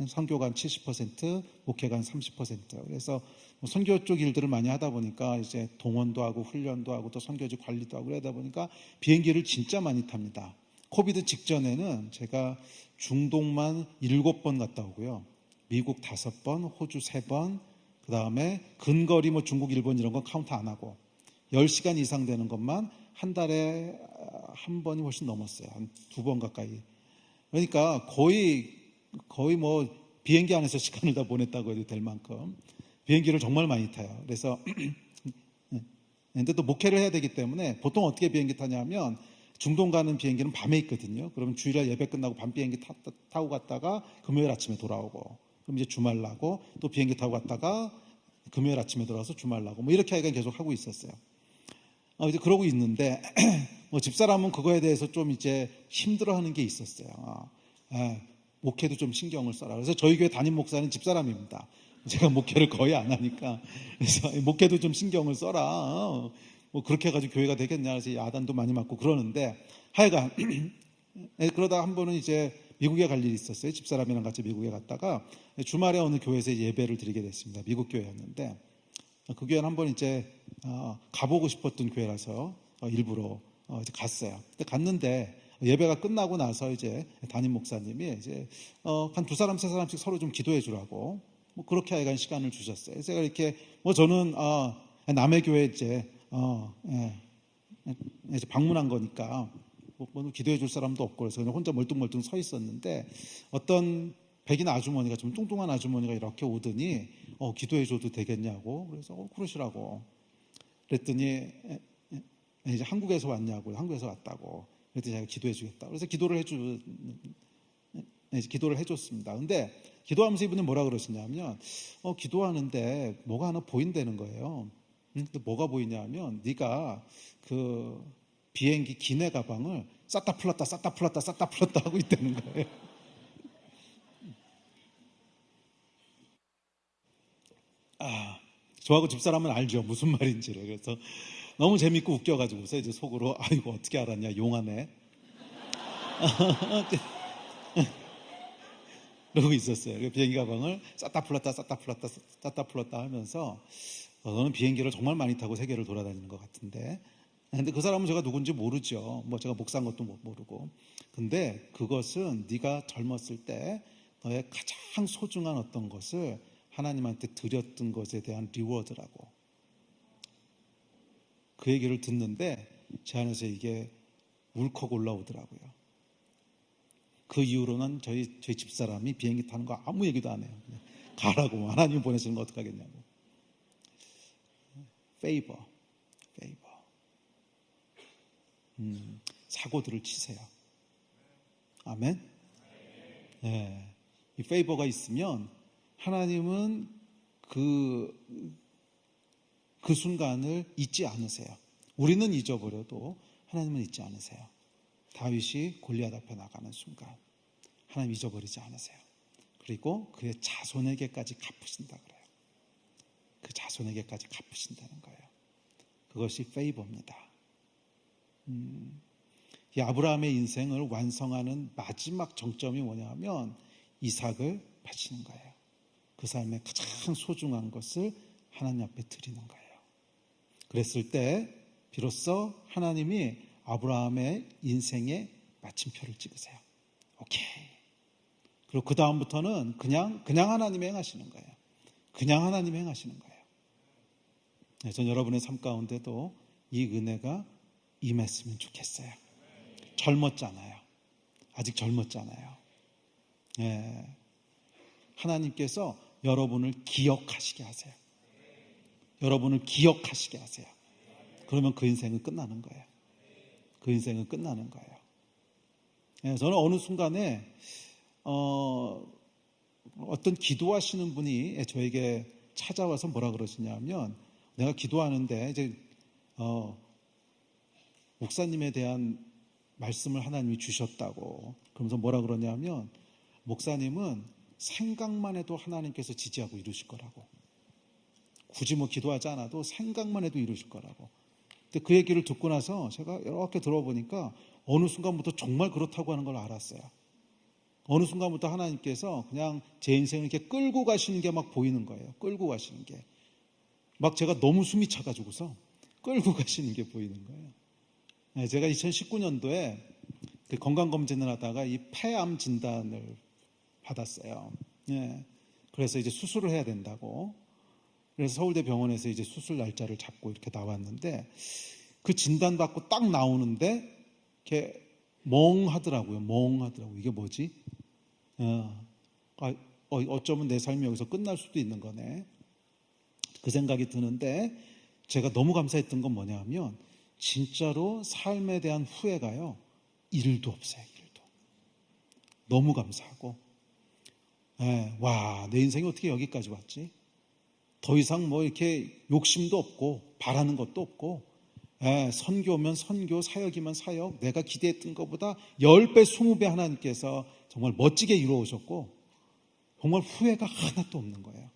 선교가 한 70%, 목회가 한 30%. 그래서 뭐 선교 쪽 일들을 많이 하다 보니까 이제 동원도 하고 훈련도 하고 또 선교지 관리도 하고 그러다 보니까 비행기를 진짜 많이 탑니다. 코비드 직전에는 제가 중동만 7번 갔다 오고요. 미국 5번, 호주 3번, 그 다음에 근거리 뭐 중국, 일본 이런 건 카운트 안 하고 10시간 이상 되는 것만 한 달에 한 번이 훨씬 넘었어요. 한 2번 가까이. 그러니까 거의 뭐 비행기 안에서 시간을 다 보냈다고 해도 될 만큼 비행기를 정말 많이 타요. 그래서 근데 또 목회를 해야 되기 때문에 보통 어떻게 비행기 타냐면 중동 가는 비행기는 밤에 있거든요. 그러면 주일날 예배 끝나고 밤 비행기 타고 갔다가 금요일 아침에 돌아오고 그럼 이제 주말 나고 또 비행기 타고 갔다가 금요일 아침에 돌아와서 주말 나고 뭐 이렇게 하여간 계속 하고 있었어요. 이제 그러고 있는데 뭐 집사람은 그거에 대해서 좀 이제 힘들어하는 게 있었어요. 목회도 좀 신경을 써라. 그래서 저희 교회 담임 목사는 집사람입니다. 제가 목회를 거의 안 하니까 그래서 목회도 좀 신경을 써라. 뭐 그렇게 해가지고 교회가 되겠냐. 그래서 야단도 많이 맞고 그러는데 하여간 그러다 한 번은 이제 미국에 갈 일이 있었어요. 집사람이랑 같이 미국에 갔다가 주말에 어느 교회에서 예배를 드리게 됐습니다. 미국 교회였는데 그 교회는 한번 이제 가보고 싶었던 교회라서 일부러 이제 갔어요. 근데 갔는데 예배가 끝나고 나서 이제 담임 목사님이 이제 한 2사람, 3사람씩 서로 좀 기도해 주라고 뭐 그렇게 하여간 시간을 주셨어요. 그래서 제가 이렇게 뭐 저는 남의 교회 이제 방문한 거니까 뭐 기도해 줄 사람도 없고 그래서 그냥 혼자 멀뚱멀뚱 서 있었는데 어떤 백인 아주머니가 좀 뚱뚱한 아주머니가 이렇게 오더니 기도해 줘도 되겠냐고 그래서 그러시라고 그랬더니 이제 한국에서 왔냐고 한국에서 왔다고 그랬더니 제가 기도해 주겠다 그래서 기도를 해줬습니다. 근데 기도하면서 이분이 뭐라 그러시냐면 기도하는데 뭐가 하나 보인다는 거예요. 근데 뭐가 보이냐면 네가 그 비행기 기내 가방을 쌌다 풀었다 하고 있다는 거예요. 저하고 집사람은 알죠 무슨 말인지를. 그래서 너무 재밌고 웃겨가지고서 이제 속으로 이거 어떻게 알았냐 용하네 그러고 있었어요. 비행기 가방을 쌌다 풀었다 하면서 너는 비행기를 정말 많이 타고 세계를 돌아다니는 것 같은데 근데 그 사람은 제가 누군지 모르죠. 뭐 제가 목사인 것도 모르고. 근데 그것은 네가 젊었을 때 너의 가장 소중한 어떤 것을 하나님한테 드렸던 것에 대한 리워드라고. 그 얘기를 듣는데 제 안에서 이게 울컥 올라오더라고요. 그 이후로는 저희 집사람이 비행기 타는 거 아무 얘기도 안 해요. 그냥 가라고, 하나님 보내시는 거 어떡하겠냐고. 페이버. 사고들을 치세요. 아멘. 예. 이 페이버가 있으면 하나님은 그 순간을 잊지 않으세요. 우리는 잊어버려도 하나님은 잊지 않으세요. 다윗이 골리앗 앞에 나가는 순간 하나님 잊어버리지 않으세요. 그리고 그의 자손에게까지 갚으신다 그래요. 그 자손에게까지 갚으신다는 거예요. 그것이 페이버입니다. 이 아브라함의 인생을 완성하는 마지막 정점이 뭐냐면 이삭을 바치는 거예요. 그 삶의 가장 소중한 것을 하나님 앞에 드리는 거예요. 그랬을 때 비로소 하나님이 아브라함의 인생에 마침표를 찍으세요. 오케이. 그리고 그 다음부터는 그냥 하나님이 행하시는 거예요. 그냥 하나님이 행하시는 거예요. 네, 전 여러분의 삶 가운데도 이 은혜가 임했으면 좋겠어요. 젊었잖아요. 아직 젊었잖아요. 네. 하나님께서 여러분을 기억하시게 하세요. 여러분을 기억하시게 하세요. 그러면 그 인생은 끝나는 거예요. 그 인생은 끝나는 거예요. 네, 저는 어느 순간에 어떤 기도하시는 분이 저에게 찾아와서 뭐라 그러시냐면, 내가 기도하는데 이제 목사님에 대한 말씀을 하나님이 주셨다고. 그러면서 뭐라 그러냐면, 목사님은 생각만 해도 하나님께서 지지하고 이루실 거라고. 굳이 뭐 기도하지 않아도 생각만 해도 이루실 거라고. 근데 그 얘기를 듣고 나서 제가 이렇게 들어보니까 어느 순간부터 정말 그렇다고 하는 걸 알았어요. 어느 순간부터 하나님께서 그냥 제 인생을 이렇게 끌고 가시는 게 막 보이는 거예요. 끌고 가시는 게. 막 제가 너무 숨이 차가지고서 끌고 가시는 게 보이는 거예요. 네, 제가 2019년도에 그 건강검진을 하다가 이 폐암 진단을 받았어요. 네, 그래서 이제 수술을 해야 된다고. 그래서 서울대 병원에서 이제 수술 날짜를 잡고 이렇게 나왔는데, 그 진단 받고 딱 나오는데 이렇게 멍하더라고요. 이게 뭐지? 어쩌면 내 삶이 여기서 끝날 수도 있는 거네. 그 생각이 드는데, 제가 너무 감사했던 건 뭐냐면 진짜로 삶에 대한 후회가요 1도 없어요. 1도. 너무 감사하고, 와, 내 인생이 어떻게 여기까지 왔지? 더 이상 뭐 이렇게 욕심도 없고 바라는 것도 없고, 선교면 선교, 사역이면 사역, 내가 기대했던 것보다 10배, 20배 하나님께서 정말 멋지게 이루어오셨고, 정말 후회가 하나도 없는 거예요.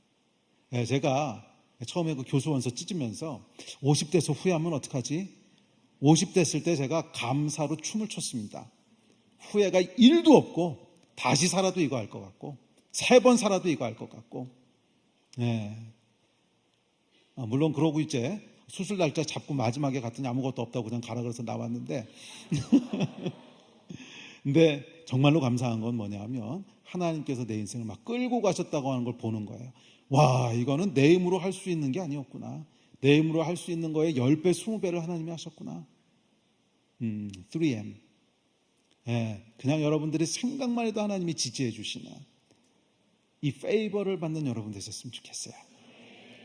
제가 처음에 그 교수원서 찢으면서 50대에서 후회하면 어떡하지? 50대 했을 때 제가 감사로 춤을 췄습니다. 후회가 1도 없고, 다시 살아도 이거 할 것 같고, 3번 살아도 이거 할 것 같고. 물론 그러고 이제 수술 날짜 잡고 마지막에 갔더니 아무것도 없다고 그냥 가라 그래서 나왔는데 근데 정말로 감사한 건 뭐냐면 하나님께서 내 인생을 막 끌고 가셨다고 하는 걸 보는 거예요. 와, 이거는 내 힘으로 할 수 있는 게 아니었구나. 내 힘으로 할 수 있는 거에 10배, 20배를 하나님이 하셨구나. 3M. 그냥 여러분들이 생각만 해도 하나님이 지지해 주시는 이 페이버를 받는 여러분 되셨으면 좋겠어요.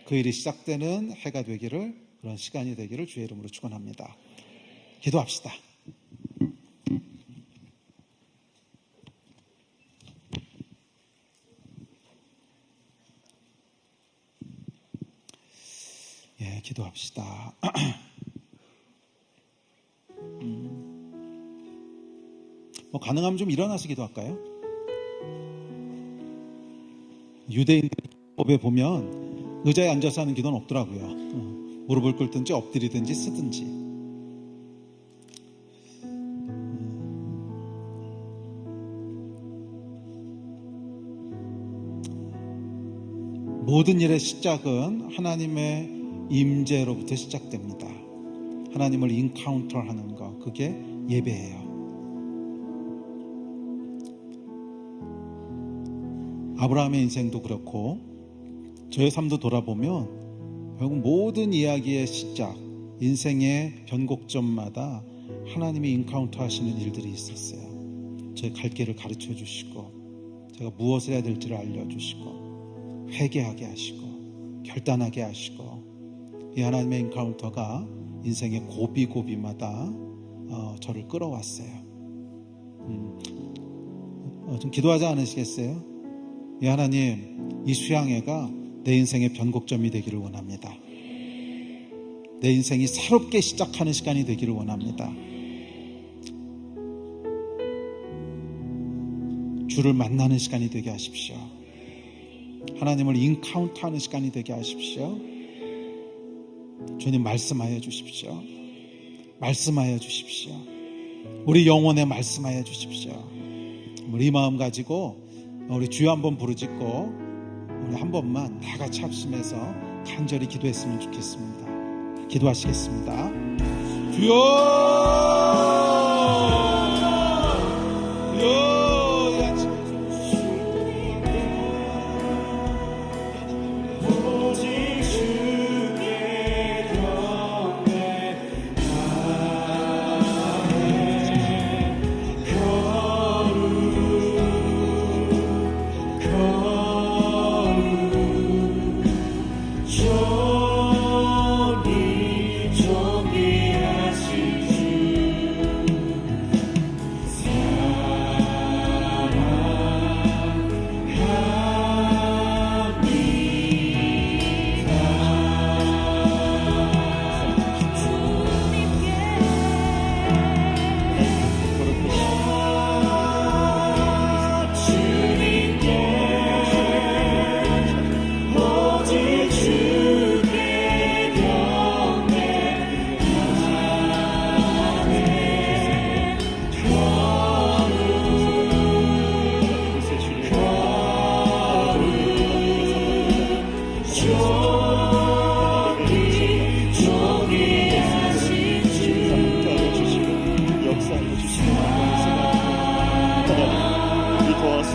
그 일이 시작되는 해가 되기를, 그런 시간이 되기를 주의 이름으로 축원합니다. 기도합시다. 기도합시다. 뭐 가능하면 좀 일어나서 기도할까요? 유대인 법에 보면 의자에 앉아서 하는 기도는 없더라고요. 무릎을 꿇든지 엎드리든지 쓰든지. 모든 일의 시작은 하나님의 임재로부터 시작됩니다. 하나님을 인카운터하는 것, 그게 예배예요. 아브라함의 인생도 그렇고 저의 삶도 돌아보면 결국 모든 이야기의 시작, 인생의 변곡점마다 하나님이 인카운터 하시는 일들이 있었어요. 저의 갈 길을 가르쳐 주시고 제가 무엇을 해야 될지를 알려주시고 회개하게 하시고 결단하게 하시고 이 하나님의 인카운터가 인생의 고비고비마다 저를 끌어왔어요. 좀 기도하지 않으시겠어요? 이 하나님, 이 수양회가 내 인생의 변곡점이 되기를 원합니다. 내 인생이 새롭게 시작하는 시간이 되기를 원합니다. 주를 만나는 시간이 되게 하십시오. 하나님을 인카운트하는 시간이 되게 하십시오. 주님, 말씀하여 주십시오. 말씀하여 주십시오. 우리 영혼에 말씀하여 주십시오. 우리 이 마음 가지고 우리 주여 한번 부르짖고 우리 한 번만 다 같이 합심해서 간절히 기도했으면 좋겠습니다. 기도하시겠습니다. 주여, 주여.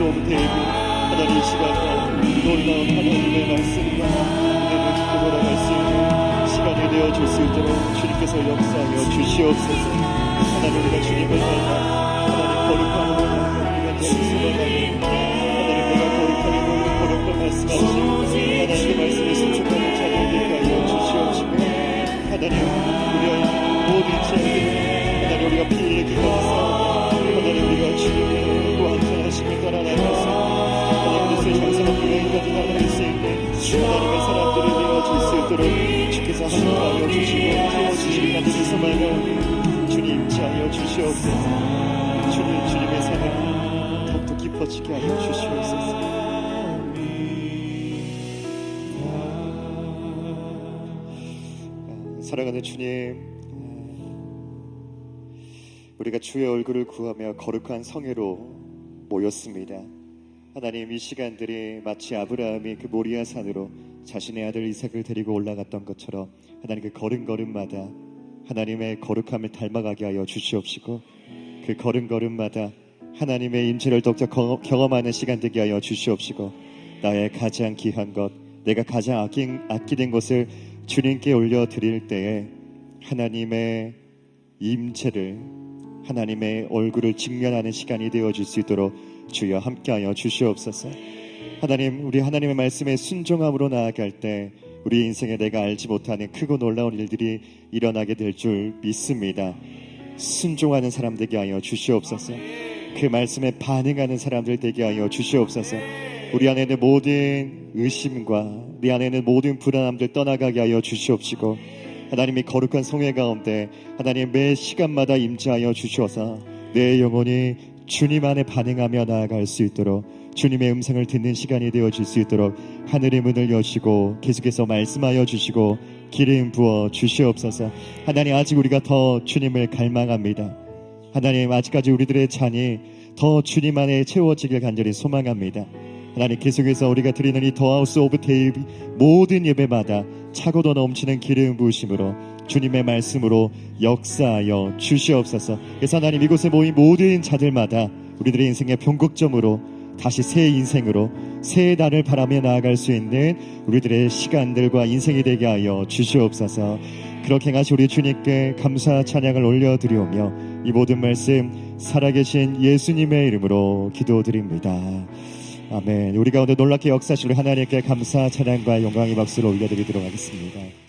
하나님 이 시간과 놀라운 하나님의 말씀과 은혜를 듣고 돌아갈 수 있는 시간이 되어줄 수 있도록 주님께서 역사하여 주시옵소서. 하나님 우리가 주님을 닮아 하나님 거룩함으로 우리가 역수하나님 하나님 내가 거룩함이고 거룩한 말씀하시 하나님의 말씀에 순종하는 자녀 되게 하여 주시옵시고 하나님 우리의 모든 죄악을 하나님 우리가 피 흘리기 가서 하나님 우리가 주님의 완전하심을 따라 나가서 하나님 그리스도의 장사가 교회인까지 나아갈 수 있는 하나님의 사람들이 되어질 수 있도록 주께서 함께하여 주시고 태워주시기 하나님의 소망을 주님 임재하여 주시옵소서. 주님의 사랑 더욱더 깊어지게 하여 주시옵소서. 사랑하는 주님, 우리가 주의 얼굴을 구하며 거룩한 성회로 모였습니다. 하나님 이 시간들이 마치 아브라함이 그 모리아 산으로 자신의 아들 이삭을 데리고 올라갔던 것처럼 하나님 그 걸음걸음마다 하나님의 거룩함을 닮아가게 하여 주시옵시고 그 걸음걸음마다 하나님의 임재를 더욱더 경험하는 시간 되게 하여 주시옵시고 나의 가장 귀한 것, 내가 가장 아끼는 것을 주님께 올려드릴 때에 하나님의 임재를 하나님의 얼굴을 직면하는 시간이 되어질 수 있도록 주여 함께하여 주시옵소서. 하나님, 우리 하나님의 말씀에 순종함으로 나아갈 때 우리 인생에 내가 알지 못하는 크고 놀라운 일들이 일어나게 될 줄 믿습니다. 순종하는 사람 되게 하여 주시옵소서. 그 말씀에 반응하는 사람들 되게 하여 주시옵소서. 우리 안에 있는 모든 의심과 우리 안에 있는 모든 불안함들 떠나가게 하여 주시옵시고 하나님이 거룩한 성회 가운데 하나님 매 시간마다 임재하여 주셔서 내 영혼이 주님 안에 반응하며 나아갈 수 있도록 주님의 음성을 듣는 시간이 되어질 수 있도록 하늘의 문을 여시고 계속해서 말씀하여 주시고 기름 부어 주시옵소서. 하나님 아직 우리가 더 주님을 갈망합니다. 하나님 아직까지 우리들의 잔이 더 주님 안에 채워지길 간절히 소망합니다. 하나님 계속해서 우리가 드리는 이 더 하우스 오브 데이 모든 예배마다 차고도 넘치는 기름 부으심으로 주님의 말씀으로 역사하여 주시옵소서. 그래서 하나님 이곳에 모인 모든 자들마다 우리들의 인생의 변곡점으로 다시 새 인생으로 새 달을 바라며 나아갈 수 있는 우리들의 시간들과 인생이 되게 하여 주시옵소서. 그렇게 행하시 우리 주님께 감사 찬양을 올려드리오며 이 모든 말씀 살아계신 예수님의 이름으로 기도드립니다. 아멘. 우리 가운데 놀랍게 역사하실 하나님께 감사, 찬양과 영광의 박수를 올려드리도록 하겠습니다.